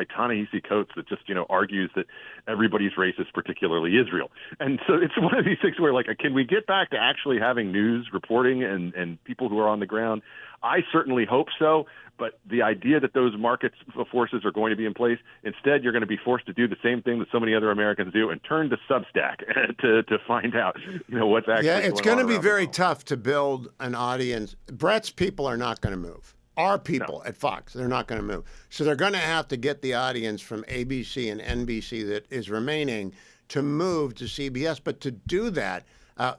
Ta-Nehisi Coates that just argues that everybody's racist, particularly Israel. And so it's one of these things where can we get back to actually having news reporting and people who are on the ground? I certainly hope so. But the idea that those market forces are going to be in place, instead you're going to be forced to do the same thing that so many other Americans do and turn to Substack to find out what's actually going on. Yeah, it's going to be very tough to build an audience. Brett's people are not going to move. Our people at Fox, they're not going to move. So they're going to have to get the audience from ABC and NBC that is remaining to move to CBS. But to do that,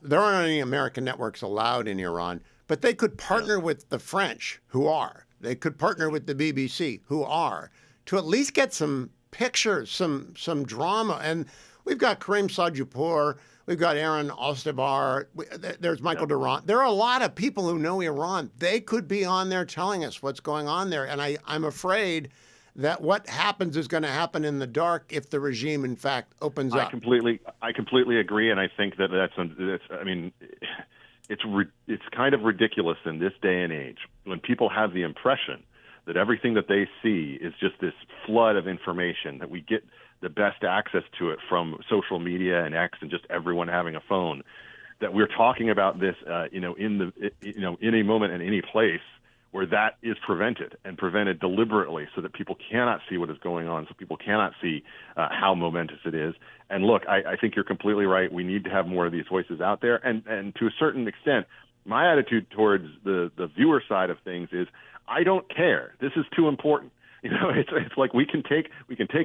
there aren't any American networks allowed in Iran, but they could partner with the French, who are. They could partner with the BBC, who are, to at least get some pictures, some drama. And we've got Kareem Sajipour, we've got Aaron Ostabar, there's Michael Durant. There are a lot of people who know Iran. They could be on there telling us what's going on there. And I'm afraid that what happens is going to happen in the dark if the regime, in fact, opens up. I completely agree, and I think that's it's kind of ridiculous in this day and age when people have the impression that everything that they see is just this flood of information, that we get the best access to it from social media and X and just everyone having a phone, that we're talking about this in a moment and any place where that is prevented deliberately so that people cannot see what is going on, so people cannot see how momentous it is. And look, I think you're completely right. We need to have more of these voices out there. And to a certain extent, my attitude towards the viewer side of things is I don't care. This is too important. It's like we can take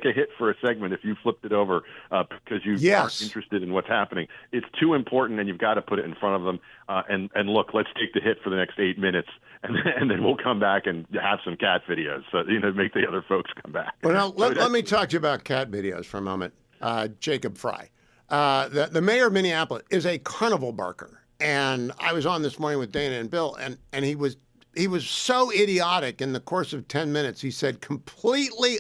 a hit for a segment if you flipped it over because you aren't interested in what's happening. It's too important, and you've got to put it in front of them. And look, let's take the hit for the next 8 minutes, and then we'll come back and have some cat videos, so make the other folks come back. Well, now let me talk to you about cat videos for a moment. Jacob Fry, the mayor of Minneapolis, is a carnival barker, and I was on this morning with Dana and Bill, and he was so idiotic in the course of 10 minutes. He said completely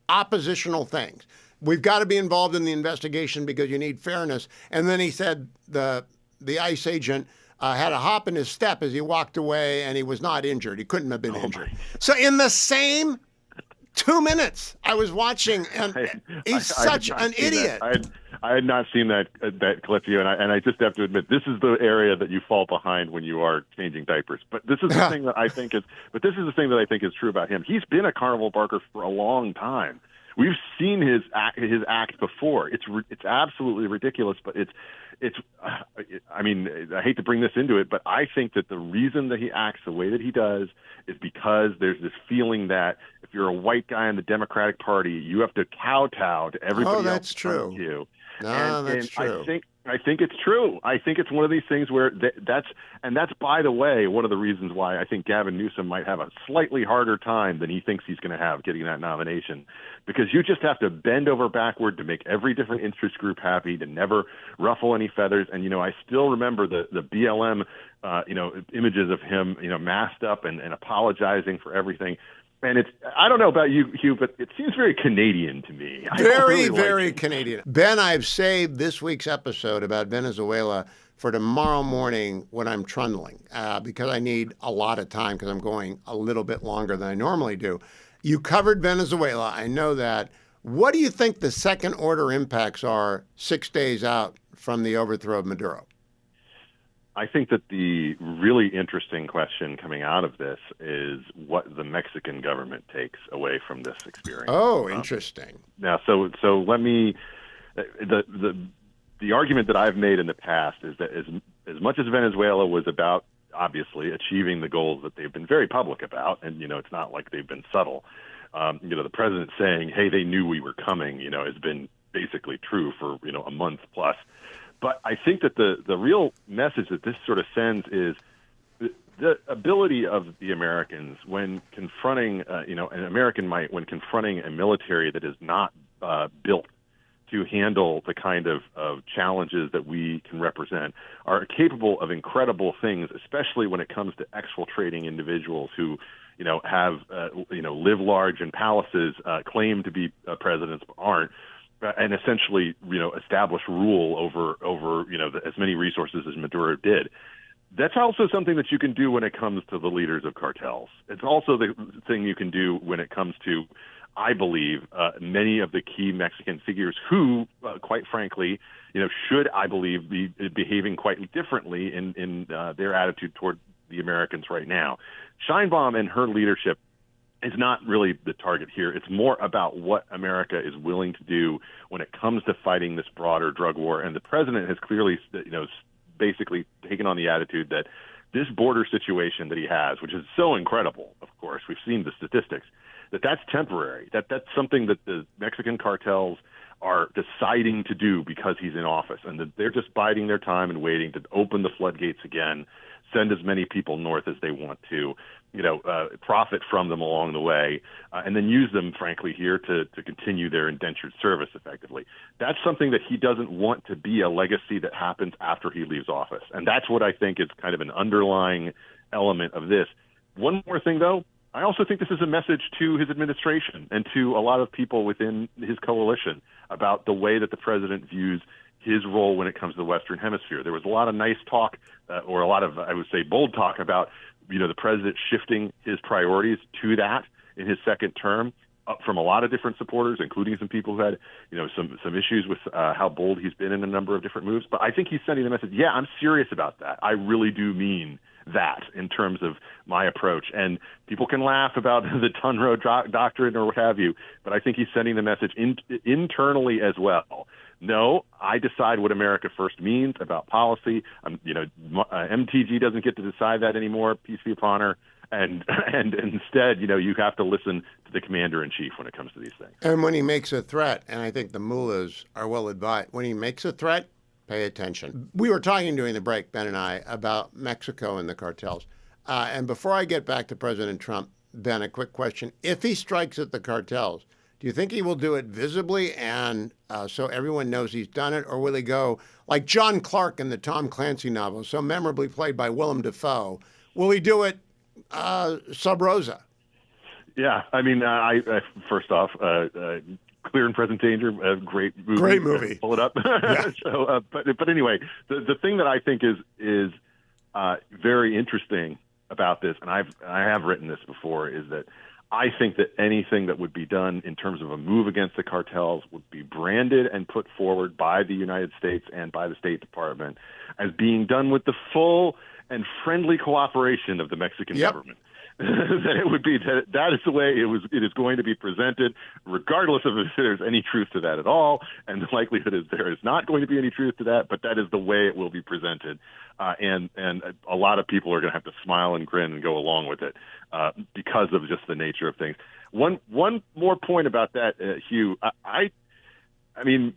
oppositional things. We've got to be involved in the investigation because you need fairness. And then he said the ICE agent had a hop in his step as he walked away, and he was not injured. He couldn't have been injured. So in the same 2 minutes, I was watching, and he's such an idiot. I had not seen that clip, and I just have to admit, this is the area that you fall behind when you are changing diapers. But this is the thing that I think is true about him. He's been a carnival barker for a long time. We've seen his act before. It's absolutely ridiculous, but it's. I mean, I hate to bring this into it, but I think that the reason that he acts the way that he does is because there's this feeling that if you're a white guy in the Democratic Party, you have to kowtow to everybody else. That's true. You. That's true. I think it's true. I think it's one of these things where that's, by the way, one of the reasons why I think Gavin Newsom might have a slightly harder time than he thinks he's going to have getting that nomination, because you just have to bend over backward to make every different interest group happy, to never ruffle any feathers. And, I still remember the BLM, images of him, masked up and apologizing for everything. And I don't know about you, Hugh, but it seems very Canadian to me. Very Canadian. Ben, I've saved this week's episode about Venezuela for tomorrow morning when I'm trundling, because I need a lot of time because I'm going a little bit longer than I normally do. You covered Venezuela. I know that. What do you think the second order impacts are 6 days out from the overthrow of Maduro? I think that the really interesting question coming out of this is what the Mexican government takes away from this experience. Oh, interesting. Now, so let me the argument that I've made in the past is that as much as Venezuela was about obviously achieving the goals that they've been very public about, and it's not like they've been subtle. The president saying, "Hey, they knew we were coming," has been basically true for a month plus. But I think that the real message that this sort of sends is the ability of the Americans when confronting, an American might when confronting a military that is not built to handle the kind of challenges that we can represent, are capable of incredible things, especially when it comes to exfiltrating individuals who, have, live large in palaces, claim to be presidents but aren't, and essentially, establish rule over as many resources as Maduro did. That's also something that you can do when it comes to the leaders of cartels. It's also the thing you can do when it comes to, I believe, many of the key Mexican figures who, quite frankly, should, I believe, be behaving quite differently in their attitude toward the Americans right now. Sheinbaum and her leadership is not really the target here. It's more about what America is willing to do when it comes to fighting this broader drug war. And the president has clearly, basically taken on the attitude that this border situation that he has, which is so incredible, of course, we've seen the statistics, that's temporary, that's something that the Mexican cartels are deciding to do because he's in office, and that they're just biding their time and waiting to open the floodgates again, send as many people north as they want to, profit from them along the way, and then use them, frankly, here to continue their indentured service effectively. That's something that he doesn't want to be a legacy that happens after he leaves office. And that's what I think is kind of an underlying element of this. One more thing, though. I also think this is a message to his administration and to a lot of people within his coalition about the way that the president views his role when it comes to the Western Hemisphere. There was a lot of nice talk, or a lot of, I would say, bold talk about, the president shifting his priorities to that in his second term, up from a lot of different supporters, including some people who had, some issues with how bold he's been in a number of different moves. But I think he's sending the message, yeah, I'm serious about that. I really do mean that in terms of my approach. And people can laugh about the Tunro doctrine or what have you, but I think he's sending the message internally as well. No, I decide what America first means about policy. MTG doesn't get to decide that anymore. Peace be upon her. And instead, you have to listen to the commander in chief when it comes to these things. And when he makes a threat, and I think the mullahs are well advised, when he makes a threat, pay attention. We were talking during the break, Ben and I, about Mexico and the cartels. And before I get back to President Trump, Ben, a quick question. If he strikes at the cartels, do you think he will do it visibly and so everyone knows he's done it? Or will he go like John Clark in the Tom Clancy novel, so memorably played by Willem Dafoe? Will he do it sub rosa? Yeah, I mean, first off, Clear and Present Danger, a great movie. Great movie. Pull it up. Yeah. So, but anyway, the thing that I think is very interesting about this, and I have written this before, is that I think that anything that would be done in terms of a move against the cartels would be branded and put forward by the United States and by the State Department as being done with the full and friendly cooperation of the Mexican government. That it would be that is the way it is going to be presented, regardless of if there's any truth to that at all, and the likelihood is there is not going to be any truth to that, but that is the way it will be presented, and a lot of people are going to have to smile and grin and go along with it because of just the nature of things. One more point about that, Hugh. I mean,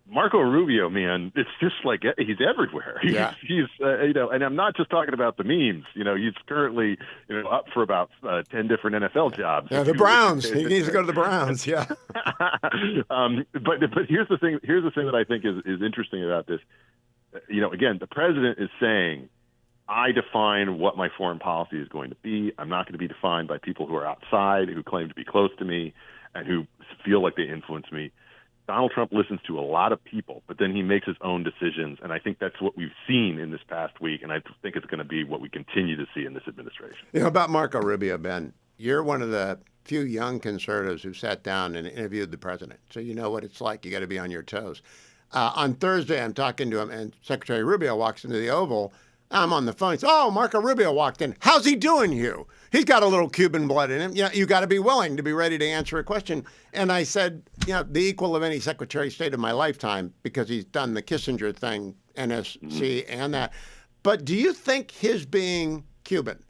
Marco Rubio, man, it's just like he's everywhere. He's and I'm not just talking about the memes. He's currently up for about 10 different NFL jobs. Yeah, the Browns. He needs to go to the Browns. Yeah. But here's the thing. Here's the thing that I think is interesting about this. Again, the president is saying, I define what my foreign policy is going to be. I'm not going to be defined by people who are outside, who claim to be close to me, and who feel like they influence me. Donald Trump listens to a lot of people, but then he makes his own decisions, and I think that's what we've seen in this past week, and I think it's going to be what we continue to see in this administration. About Marco Rubio, Ben, you're one of the few young conservatives who sat down and interviewed the president, so you know what it's like. You got to be on your toes. On Thursday, I'm talking to him, and Secretary Rubio walks into the Oval I'm on the phone. He says, oh, Marco Rubio walked in. How's he doing, Hugh? He's got a little Cuban blood in him. You got to be willing to be ready to answer a question. And I said, the equal of any Secretary of State of my lifetime, because he's done the Kissinger thing, NSC, and that. But do you think his being Cuban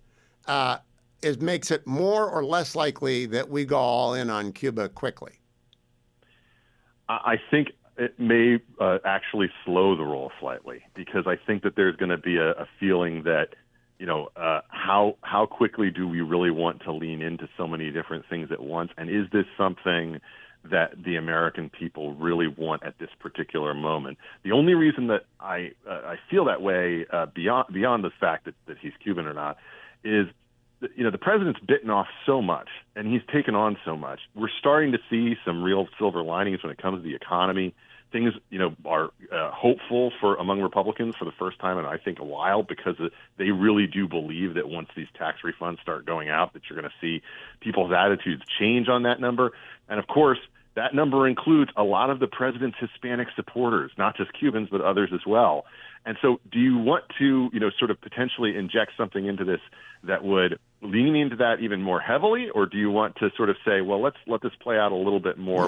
makes it more or less likely that we go all in on Cuba quickly? I think it may actually slow the roll slightly, because I think that there's going to be a feeling that, how quickly do we really want to lean into so many different things at once? And is this something that the American people really want at this particular moment? The only reason that I feel that way, beyond the fact that he's Cuban or not, is the president's bitten off so much and he's taken on so much. We're starting to see some real silver linings when it comes to the economy. Things, are hopeful among Republicans for the first time in, I think, a while, because they really do believe that once these tax refunds start going out, that you're going to see people's attitudes change on that number. And of course, that number includes a lot of the president's Hispanic supporters, not just Cubans, but others as well. And so do you want to, sort of potentially inject something into this that would lean into that even more heavily? Or do you want to sort of say, well, let's let this play out a little bit more,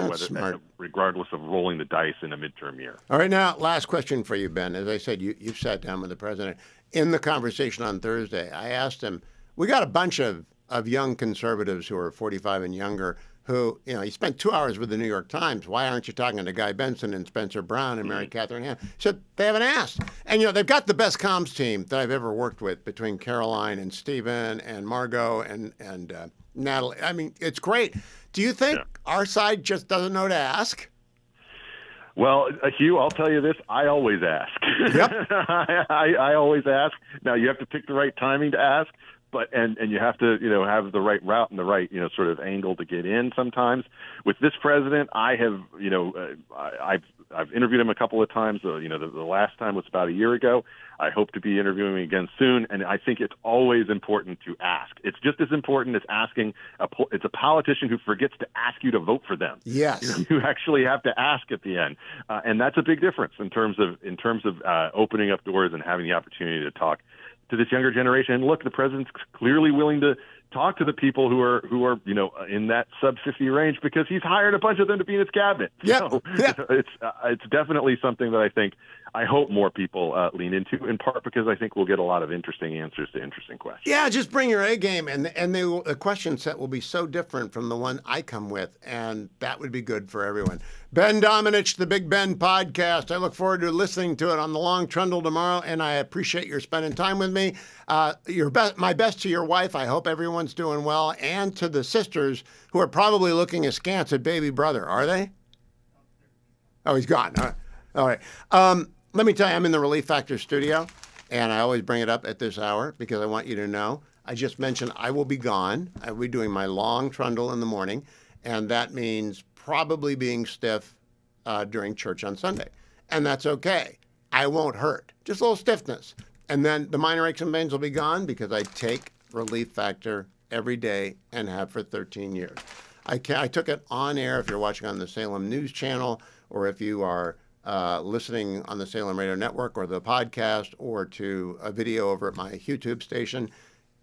regardless of rolling the dice in a midterm year? All right. Now, last question for you, Ben. As I said, you've sat down with the president. In the conversation on Thursday, I asked him, we got a bunch of young conservatives who are 45 and younger who, he spent 2 hours with the New York Times. Why aren't you talking to Guy Benson and Spencer Brown and Mary Catherine Ham? He said, they haven't asked. And, they've got the best comms team that I've ever worked with, between Caroline and Stephen and Margot and Natalie. I mean, it's great. Do you think our side just doesn't know to ask? Well, Hugh, I'll tell you this. I always ask. Yep. I always ask. Now, you have to pick the right timing to ask. But and you have to have the right route and the right sort of angle to get in. Sometimes with this president, I have I've interviewed him a couple of times. The last time was about a year ago. I hope to be interviewing him again soon. And I think it's always important to ask. It's just as important as asking. It's a politician who forgets to ask you to vote for them. Yes, you actually have to ask at the end, and that's a big difference in terms of opening up doors and having the opportunity to talk to this younger generation. And look, the president's clearly willing to talk to the people who are in that sub 50 range, because he's hired a bunch of them to be in his cabinet. Yep. So it's definitely something that I hope more people lean into, in part because I think we'll get a lot of interesting answers to interesting questions. Yeah, just bring your A game, and the question set will be so different from the one I come with, and that would be good for everyone. Ben Domenech, the Big Ben Podcast. I look forward to listening to it on the Long Trundle tomorrow, and I appreciate your spending time with me. My best to your wife. I hope everyone's doing well, and to the sisters who are probably looking askance at baby brother. Are they? Oh, he's gone. All right. Let me tell you, I'm in the Relief Factor studio, and I always bring it up at this hour because I want you to know. I just mentioned I will be gone. I will be doing my long trundle in the morning, and that means probably being stiff during church on Sunday. And that's okay. I won't hurt. Just a little stiffness. And then the minor aches and pains will be gone because I take Relief Factor every day and have for 13 years. I took it on air if you're watching on the Salem News Channel, or if you are listening on the Salem Radio Network or the podcast, or to a video over at my YouTube station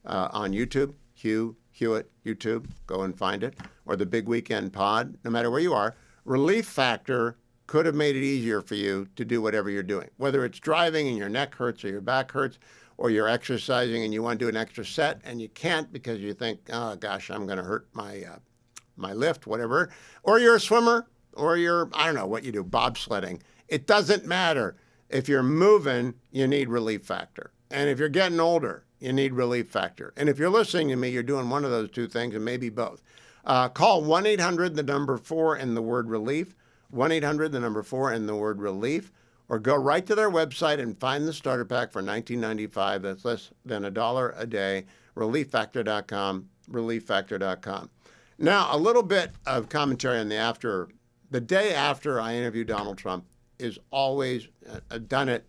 on YouTube, Hugh Hewitt YouTube, go and find it, or the Big Weekend Pod. No matter where you are, Relief Factor could have made it easier for you to do whatever you're doing, whether it's driving and your neck hurts or your back hurts, or you're exercising and you want to do an extra set and you can't because you think, oh gosh, I'm going to hurt my lift, whatever, or you're a swimmer, or you're, I don't know what you do, bobsledding. It doesn't matter. If you're moving, you need Relief Factor. And if you're getting older, you need Relief Factor. And if you're listening to me, you're doing one of those two things, and maybe both. Call 1-800, the number 4 and the word relief, 1-800, the number 4 and the word relief, or go right to their website and find the starter pack for $19.95. That's less than $1 a day, relieffactor.com, relieffactor.com. Now, a little bit of commentary on the day after I interview Donald Trump is always, I've done it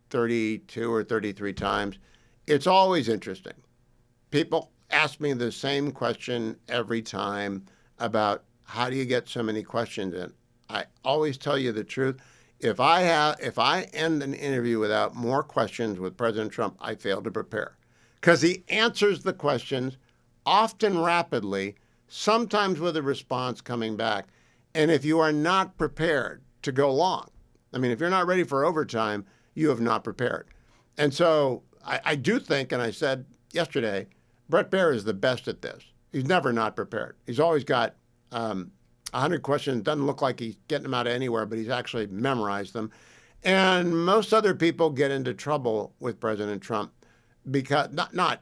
32 or 33 times. It's always interesting. People ask me the same question every time about how do you get so many questions in. I always tell you the truth. if I end an interview without more questions with President Trump, I fail to prepare, because he answers the questions often rapidly, sometimes with a response coming back. And if you are not prepared to go long, I mean, if you're not ready for overtime, you have not prepared. And so I do think, and I said yesterday, Bret Baier is the best at this. He's never not prepared. He's always got 100 questions. Doesn't look like he's getting them out of anywhere, but he's actually memorized them. And most other people get into trouble with President Trump because not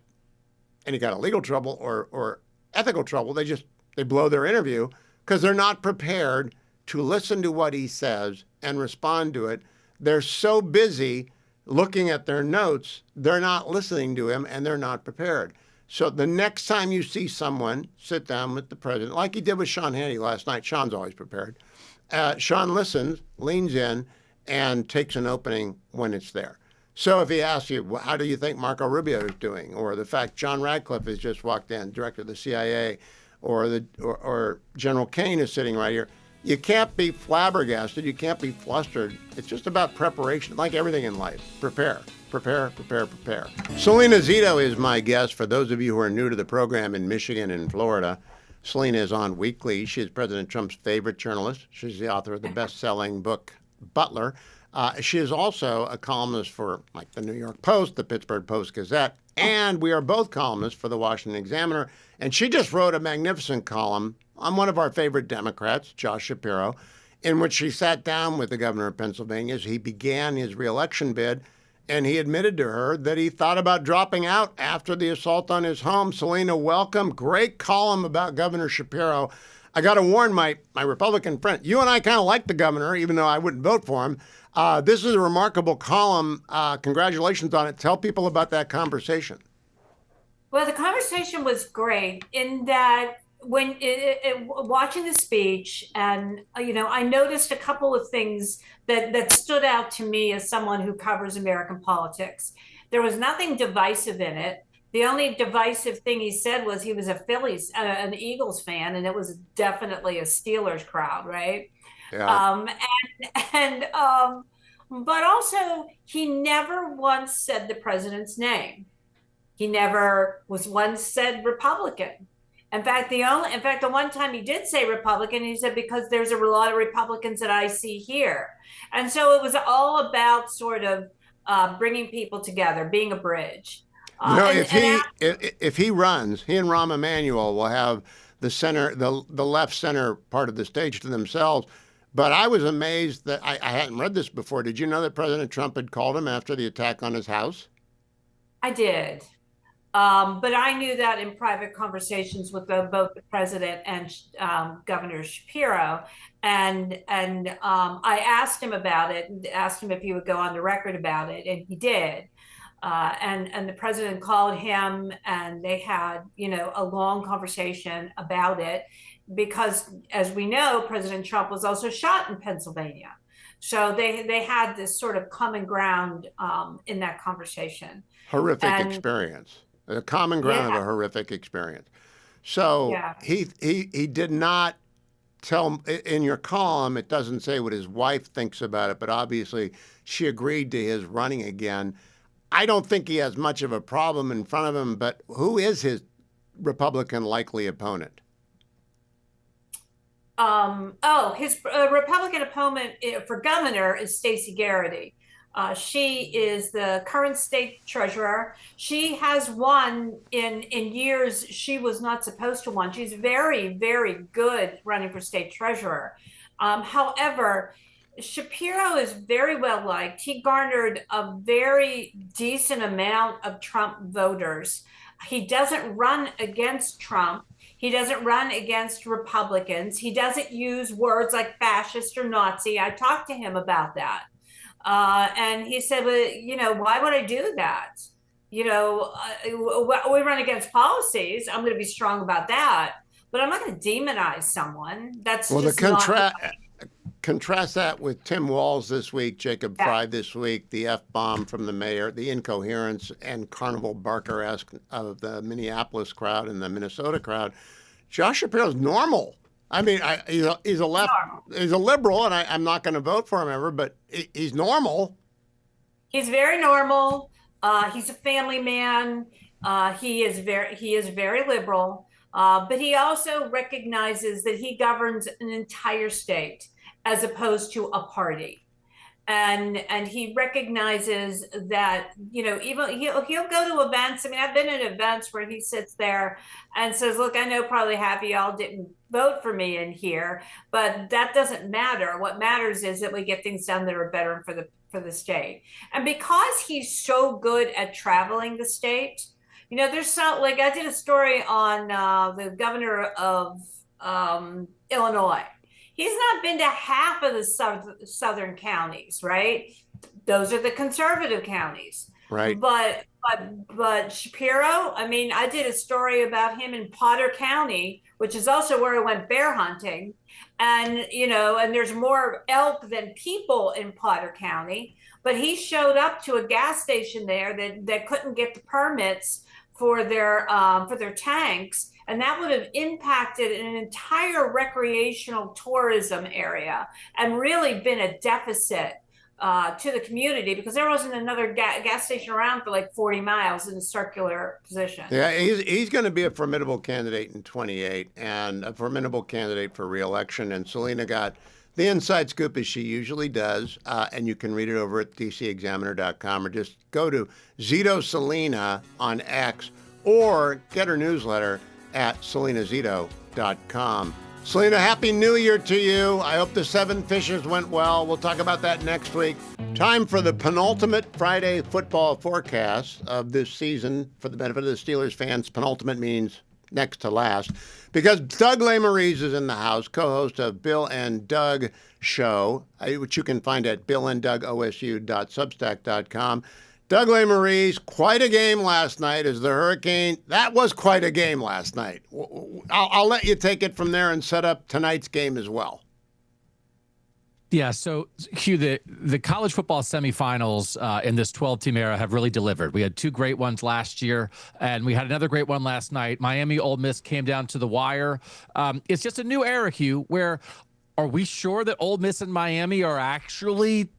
any kind of legal trouble or ethical trouble. They blow their interview because they're not prepared to listen to what he says and respond to it. They're so busy looking at their notes, they're not listening to him, and they're not prepared. So the next time you see someone sit down with the president, like he did with Sean Hannity last night, Sean's always prepared. Sean listens, leans in, and takes an opening when it's there. So if he asks you, well, how do you think Marco Rubio is doing? Or the fact John Radcliffe has just walked in, director of the CIA, or General Kane is sitting right here, you can't be flabbergasted. You can't be flustered. It's just about preparation, like everything in life. Prepare, prepare, prepare, prepare. Selena Zito is my guest. For those of you who are new to the program in Michigan and Florida, Selena is on Weekly. She is President Trump's favorite journalist. She's the author of the best-selling book, Butler. She is also a columnist for like the New York Post, the Pittsburgh Post-Gazette, and we are both columnists for the Washington Examiner. And she just wrote a magnificent column on one of our favorite Democrats, Josh Shapiro, in which she sat down with the governor of Pennsylvania as he began his reelection bid, and he admitted to her that he thought about dropping out after the assault on his home. Selena, welcome. Great column about Governor Shapiro. I got to warn my Republican friend, you and I kind of like the governor, even though I wouldn't vote for him. This is a remarkable column. Congratulations on it. Tell people about that conversation. Well, the conversation was great in that when watching the speech, and I noticed a couple of things that stood out to me as someone who covers American politics. There was nothing divisive in it. The only divisive thing he said was he was an Eagles fan, and it was definitely a Steelers crowd, right? Yeah. But also he never once said the president's name. He never was once said Republican. In fact, the one time he did say Republican, he said, because there's a lot of Republicans that I see here. And so it was all about sort of bringing people together, being a bridge. If he runs, he and Rahm Emanuel will have the center, the left center part of the stage to themselves. But I was amazed that I hadn't read this before. Did you know that President Trump had called him after the attack on his house? I did. But I knew that in private conversations with both the president and Governor Shapiro. And I asked him about it and asked him if he would go on the record about it. And he did. And the president called him and they had, a long conversation about it because, as we know, President Trump was also shot in Pennsylvania. So they had this sort of common ground in that conversation. Horrific experience. The common ground of a horrific experience. So he did not tell, in your column, it doesn't say what his wife thinks about it, but obviously she agreed to his running again. I don't think he has much of a problem in front of him, but who is his Republican likely opponent? His Republican opponent for governor is Stacey Garrity. She is the current state treasurer. She has won in years she was not supposed to win. She's very, very good running for state treasurer. However, Shapiro is very well liked. He garnered a very decent amount of Trump voters. He doesn't run against Trump. He doesn't run against Republicans. He doesn't use words like fascist or Nazi. I talked to him about that. And he said, well, why would I do that? We run against policies. I'm going to be strong about that, but I'm not going to demonize someone. That's contrast that with Tim Walz this week, Jacob Frey this week, the F-bomb from the mayor, the incoherence and Carnival Barker-esque of the Minneapolis crowd and the Minnesota crowd. Josh Shapiro's normal. I mean, he's a liberal, and I'm not going to vote for him ever, but he's normal. He's very normal. He's a family man. He is very liberal, but he also recognizes that he governs an entire state as opposed to a party. And he recognizes that, even he'll go to events. I mean, I've been at events where he sits there and says, look, I know probably half of y'all didn't vote for me in here, but that doesn't matter. What matters is that we get things done that are better for the state. And because he's so good at traveling the state, there's like I did a story on the governor of Illinois. He's not been to half of the southern counties, right? Those are the conservative counties. Right. But Shapiro, I mean, I did a story about him in Potter County, which is also where I went bear hunting. And, and there's more elk than people in Potter County. But he showed up to a gas station there that couldn't get the permits for their tanks. And that would have impacted an entire recreational tourism area and really been a deficit to the community because there wasn't another gas station around for like 40 miles in a circular position. Yeah, he's going to be a formidable candidate in 28 and a formidable candidate for re-election. And Selena got the inside scoop as she usually does. And you can read it over at dcexaminer.com or just go to Zito Selena on X or get her newsletter at selenazito.com. Selena, Happy New Year to you. I hope the 7 Fishes went well. We'll talk about that next week. Time for the penultimate Friday football forecast of this season for the benefit of the Steelers fans. Penultimate means next to last. Because Doug Lesmerises is in the house, co-host of Bill and Doug Show, which you can find at billanddougosu.substack.com. Doug Lesmerises, quite a game last night as the Hurricane. That was quite a game last night. I'll let you take it from there and set up tonight's game as well. Yeah, so Hugh, the college football semifinals in this 12-team era have really delivered. We had 2 great ones last year, and we had another great one last night. Miami, Ole Miss came down to the wire. It's just a new era, Hugh, where are we sure that Ole Miss and Miami are actually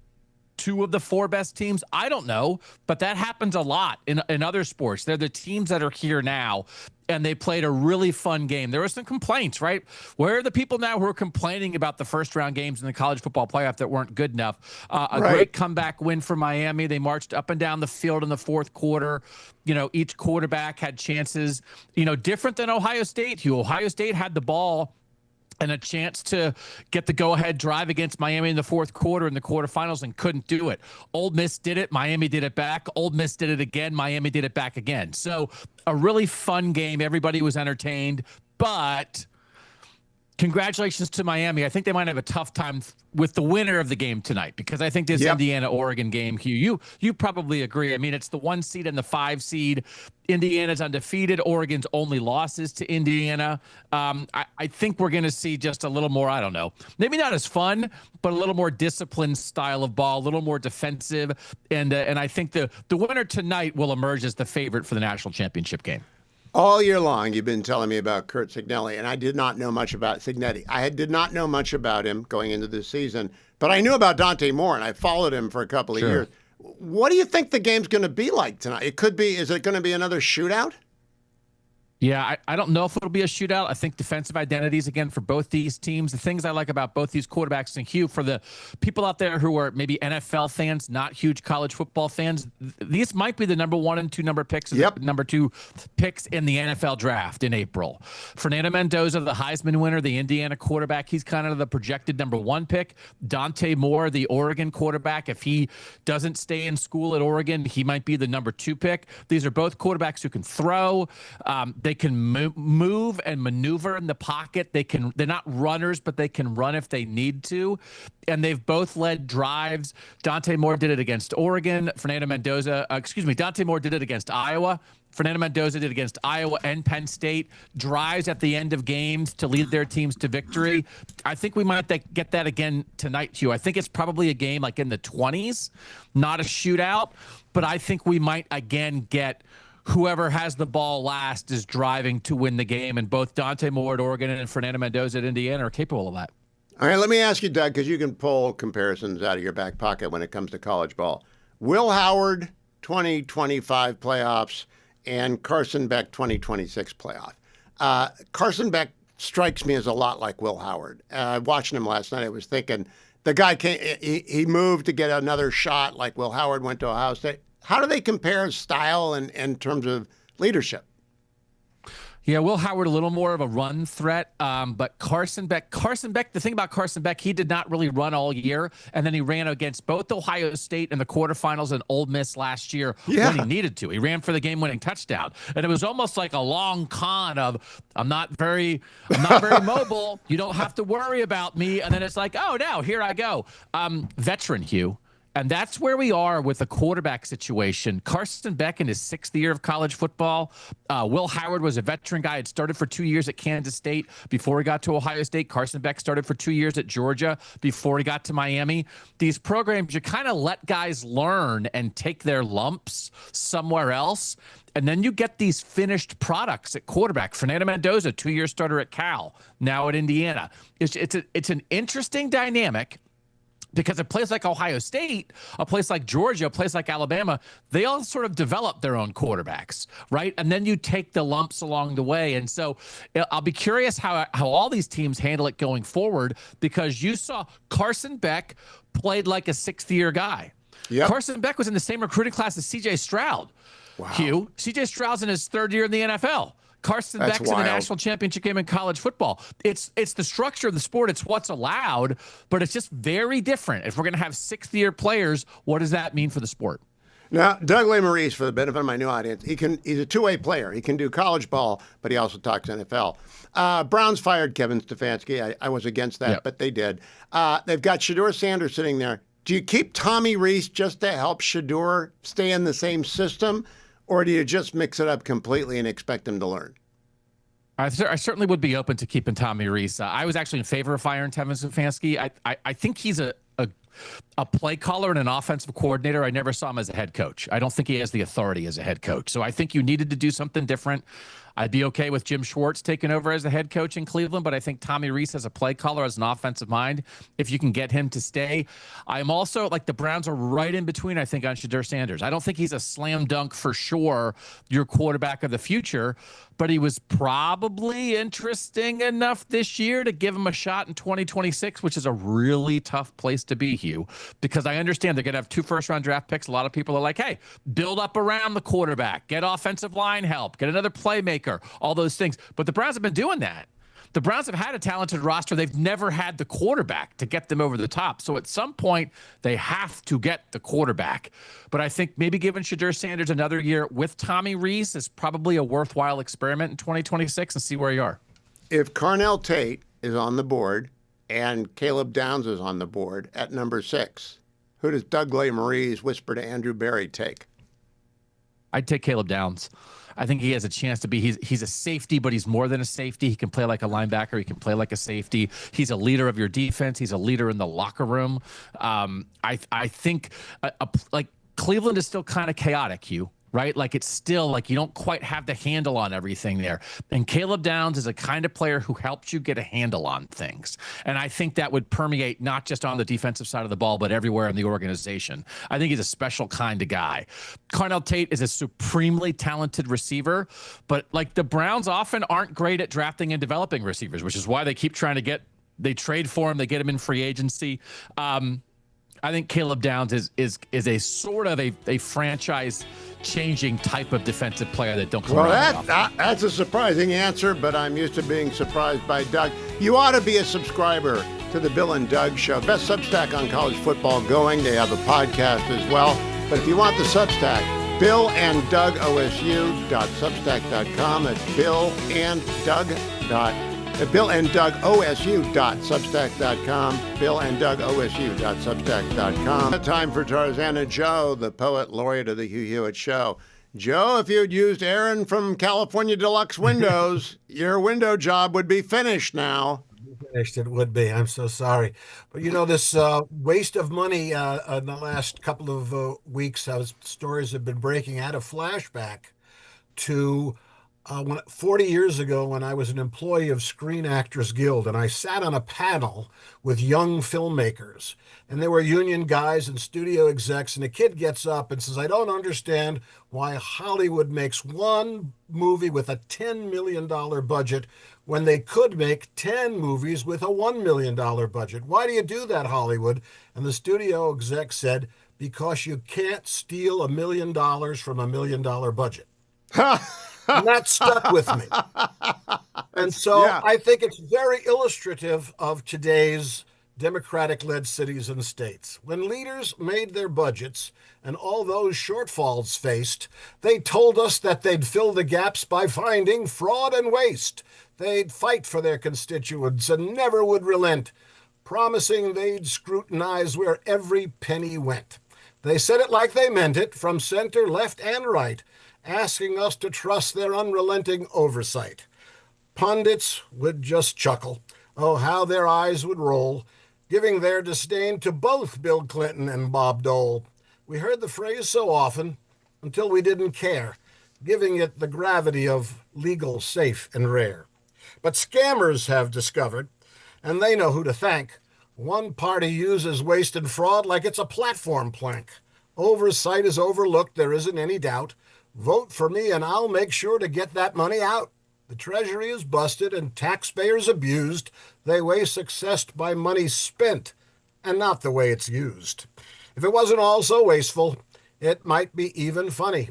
2 of the 4 best teams? I don't know, but that happens a lot in other sports. They're the teams that are here now, and they played a really fun game. There were some complaints, right? Where are the people now who are complaining about the first-round games in the college football playoff that weren't good enough? Great comeback win for Miami. They marched up and down the field in the fourth quarter. Each quarterback had chances, different than Ohio State, Hugh. Ohio State had the ball and a chance to get the go-ahead drive against Miami in the fourth quarter in the quarterfinals and couldn't do it. Ole Miss did it. Miami did it back. Ole Miss did it again. Miami did it back again. So a really fun game. Everybody was entertained, but congratulations to Miami. I think they might have a tough time with the winner of the game tonight because I think this Indiana-Oregon game, Hugh, you probably agree. I mean, it's the 1 seed and the 5 seed. Indiana's undefeated. Oregon's only losses to Indiana. I think we're going to see just a little more, I don't know, maybe not as fun, but a little more disciplined style of ball, a little more defensive. And I think the winner tonight will emerge as the favorite for the national championship game. All year long, you've been telling me about Curt Cignetti, and I did not know much about Cignetti. I did not know much about him going into this season, but I knew about Dante Moore, and I followed him for a couple of years. What do you think the game's going to be like tonight? Is it going to be another shootout? Yeah, I don't know if it'll be a shootout. I think defensive identities, again, for both these teams. The things I like about both these quarterbacks, and Hugh, for the people out there who are maybe NFL fans, not huge college football fans, these might be the number 1 and 2 number 2 picks in the NFL draft in April. Fernando Mendoza, the Heisman winner, the Indiana quarterback, he's kind of the projected number 1 pick. Dante Moore, the Oregon quarterback, if he doesn't stay in school at Oregon, he might be the number 2 pick. These are both quarterbacks who can throw. They can move and maneuver in the pocket. They're not runners, but they can run if they need to. And they've both led drives. Dante Moore did it against Oregon. Dante Moore did it against Iowa. Fernando Mendoza did against Iowa and Penn State. Drives at the end of games to lead their teams to victory. I think we might get that again tonight, Hugh. I think it's probably a game like in the 20s, not a shootout, but I think we might again get whoever has the ball last is driving to win the game. And both Dante Moore at Oregon and Fernando Mendoza at Indiana are capable of that. All right, let me ask you, Doug, because you can pull comparisons out of your back pocket when it comes to college ball. Will Howard 2025 playoffs and Carson Beck 2026 playoff. Carson Beck strikes me as a lot like Will Howard. Watching him last night, I was thinking the guy he moved to get another shot like Will Howard went to Ohio State. How do they compare style and in terms of leadership? Yeah, Will Howard a little more of a run threat, but Carson Beck, the thing about Carson Beck, he did not really run all year, and then he ran against both Ohio State in the quarterfinals and Ole Miss last year when he needed to. He ran for the game-winning touchdown, and it was almost like a long con of I'm not very mobile. You don't have to worry about me, and then it's like, oh no, here I go. Veteran Hugh. And that's where we are with the quarterback situation. Carson Beck in his 6th year of college football. Will Howard was a veteran guy. Had started for 2 years at Kansas State before he got to Ohio State. Carson Beck started for 2 years at Georgia before he got to Miami. These programs, you kind of let guys learn and take their lumps somewhere else. And then you get these finished products at quarterback. Fernando Mendoza, 2-year starter at Cal, now at Indiana. It's an interesting dynamic. Because a place like Ohio State, a place like Georgia, a place like Alabama, they all sort of develop their own quarterbacks, right? And then you take the lumps along the way. And so I'll be curious how all these teams handle it going forward, because you saw Carson Beck played like a 6th-year guy. Yep. Carson Beck was in the same recruiting class as C.J. Stroud. Wow. Hugh, C.J. Stroud's in his 3rd year in the NFL. Carson Beck's in the national championship game in college football. It's the structure of the sport. It's what's allowed, but it's just very different. If we're going to have 6th-year players, what does that mean for the sport? Now, Doug Lesmerises, for the benefit of my new audience, he's a two-way player. He can do college ball, but he also talks NFL. Browns fired Kevin Stefanski. I was against that, but they did. They've got Shedeur Sanders sitting there. Do you keep Tommy Rees just to help Shedeur stay in the same system? Or do you just mix it up completely and expect him to learn? I certainly would be open to keeping Tommy Rees. I was actually in favor of firing Kevin Stefanski. I think he's a play caller and an offensive coordinator. I never saw him as a head coach. I don't think he has the authority as a head coach. So I think you needed to do something different. I'd be okay with Jim Schwartz taking over as the head coach in Cleveland, but I think Tommy Rees as a play caller, as an offensive mind, if you can get him to stay. I'm also, like, the Browns are right in between, I think, on Shedeur Sanders. I don't think he's a slam dunk for sure, your quarterback of the future, but he was probably interesting enough this year to give him a shot in 2026, which is a really tough place to be, Hugh, because I understand they're going to have 2 first-round draft picks. A lot of people are like, hey, build up around the quarterback, get offensive line help, get another playmaker, all those things. But the Browns have been doing that. The Browns have had a talented roster. They've never had the quarterback to get them over the top. So at some point, they have to get the quarterback. But I think maybe giving Shedeur Sanders another year with Tommy Rees is probably a worthwhile experiment in 2026 and see where you are. If Carnell Tate is on the board and Caleb Downs is on the board at number 6, who does Doug Lesmerises whisper to Andrew Berry take? I'd take Caleb Downs. I think he has a chance to be, he's a safety, but he's more than a safety. He can play like a linebacker. He can play like a safety. He's a leader of your defense. He's a leader in the locker room. I think like Cleveland is still kind of chaotic, Hugh, right? Like it's still like you don't quite have the handle on everything there. And Caleb Downs is a kind of player who helps you get a handle on things. And I think that would permeate not just on the defensive side of the ball, but everywhere in the organization. I think he's a special kind of guy. Carnell Tate is a supremely talented receiver, but like the Browns often aren't great at drafting and developing receivers, which is why they keep trying to they trade for him, they get him in free agency. I think Caleb Downs is a sort of a franchise-changing type of defensive player that don't come around. Well, that's a surprising answer, but I'm used to being surprised by Doug. You ought to be a subscriber to the Bill and Doug Show. Best Substack on college football going. They have a podcast as well. But if you want the Substack, BillAndDougOSU.substack.com. That's BillandDougOSU.substack.com. BillandDougOSU.substack.com. Time for Tarzana Joe, the poet laureate of the Hugh Hewitt Show. Joe, if you'd used Aaron from California Deluxe Windows, your window job would be finished now. Finished, it would be. I'm so sorry. But you know, this waste of money in the last couple of weeks, stories have been breaking out of Flashback. to 40 years ago when I was an employee of Screen Actors Guild, and I sat on a panel with young filmmakers. And there were union guys and studio execs, and a kid gets up and says, I don't understand why Hollywood makes one movie with a $10 million budget when they could make 10 movies with a $1 million budget. Why do you do that, Hollywood? And the studio exec said, because you can't steal $1 million from $1 million budget. And that stuck with me. And so I think it's very illustrative of today's Democratic-led cities and states. When leaders made their budgets and all those shortfalls faced, they told us that they'd fill the gaps by finding fraud and waste. They'd fight for their constituents and never would relent, promising they'd scrutinize where every penny went. They said it like they meant it, from center, left, and right, asking us to trust their unrelenting oversight. Pundits would just chuckle. Oh, how their eyes would roll, giving their disdain to both Bill Clinton and Bob Dole. We heard the phrase so often until we didn't care, giving it the gravity of legal, safe, and rare. But scammers have discovered, and they know who to thank. One party uses waste and fraud like it's a platform plank. Oversight is overlooked, there isn't any doubt. Vote for me and I'll make sure to get that money out. The Treasury is busted and taxpayers abused. They weigh success by money spent and not the way it's used. If it wasn't all so wasteful, it might be even funny.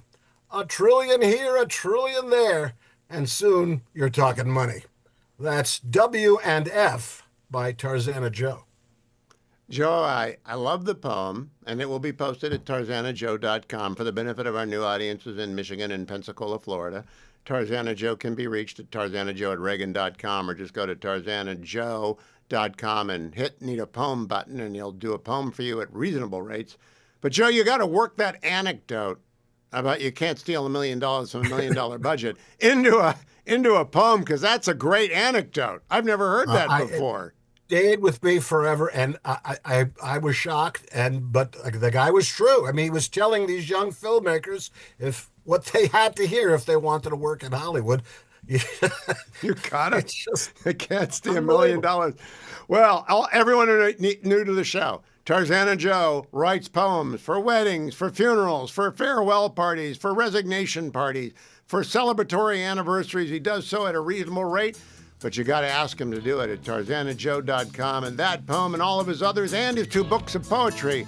$1 trillion here, $1 trillion there, and soon you're talking money. That's W and F by Tarzana Joe. Joe, I love the poem, and it will be posted at tarzanajoe.com for the benefit of our new audiences in Michigan and Pensacola, Florida. Tarzana Joe can be reached at tarzanajoe@reagan.com, or just go to tarzanajoe.com and hit Need a Poem button, and he'll do a poem for you at reasonable rates. But, Joe, you got to work that anecdote about you can't steal $1 million from $1 million budget into a poem, because that's a great anecdote. I've never heard that before. Stayed with me forever, and I was shocked, but the guy was true. I mean, he was telling these young filmmakers what they had to hear if they wanted to work in Hollywood. You got it. They can't steal $1 million. Well, everyone new to the show, Tarzana Joe writes poems for weddings, for funerals, for farewell parties, for resignation parties, for celebratory anniversaries. He does so at a reasonable rate. But you got to ask him to do it at tarzanajoe.com. And that poem and all of his others and his 2 books of poetry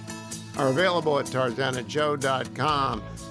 are available at tarzanajoe.com.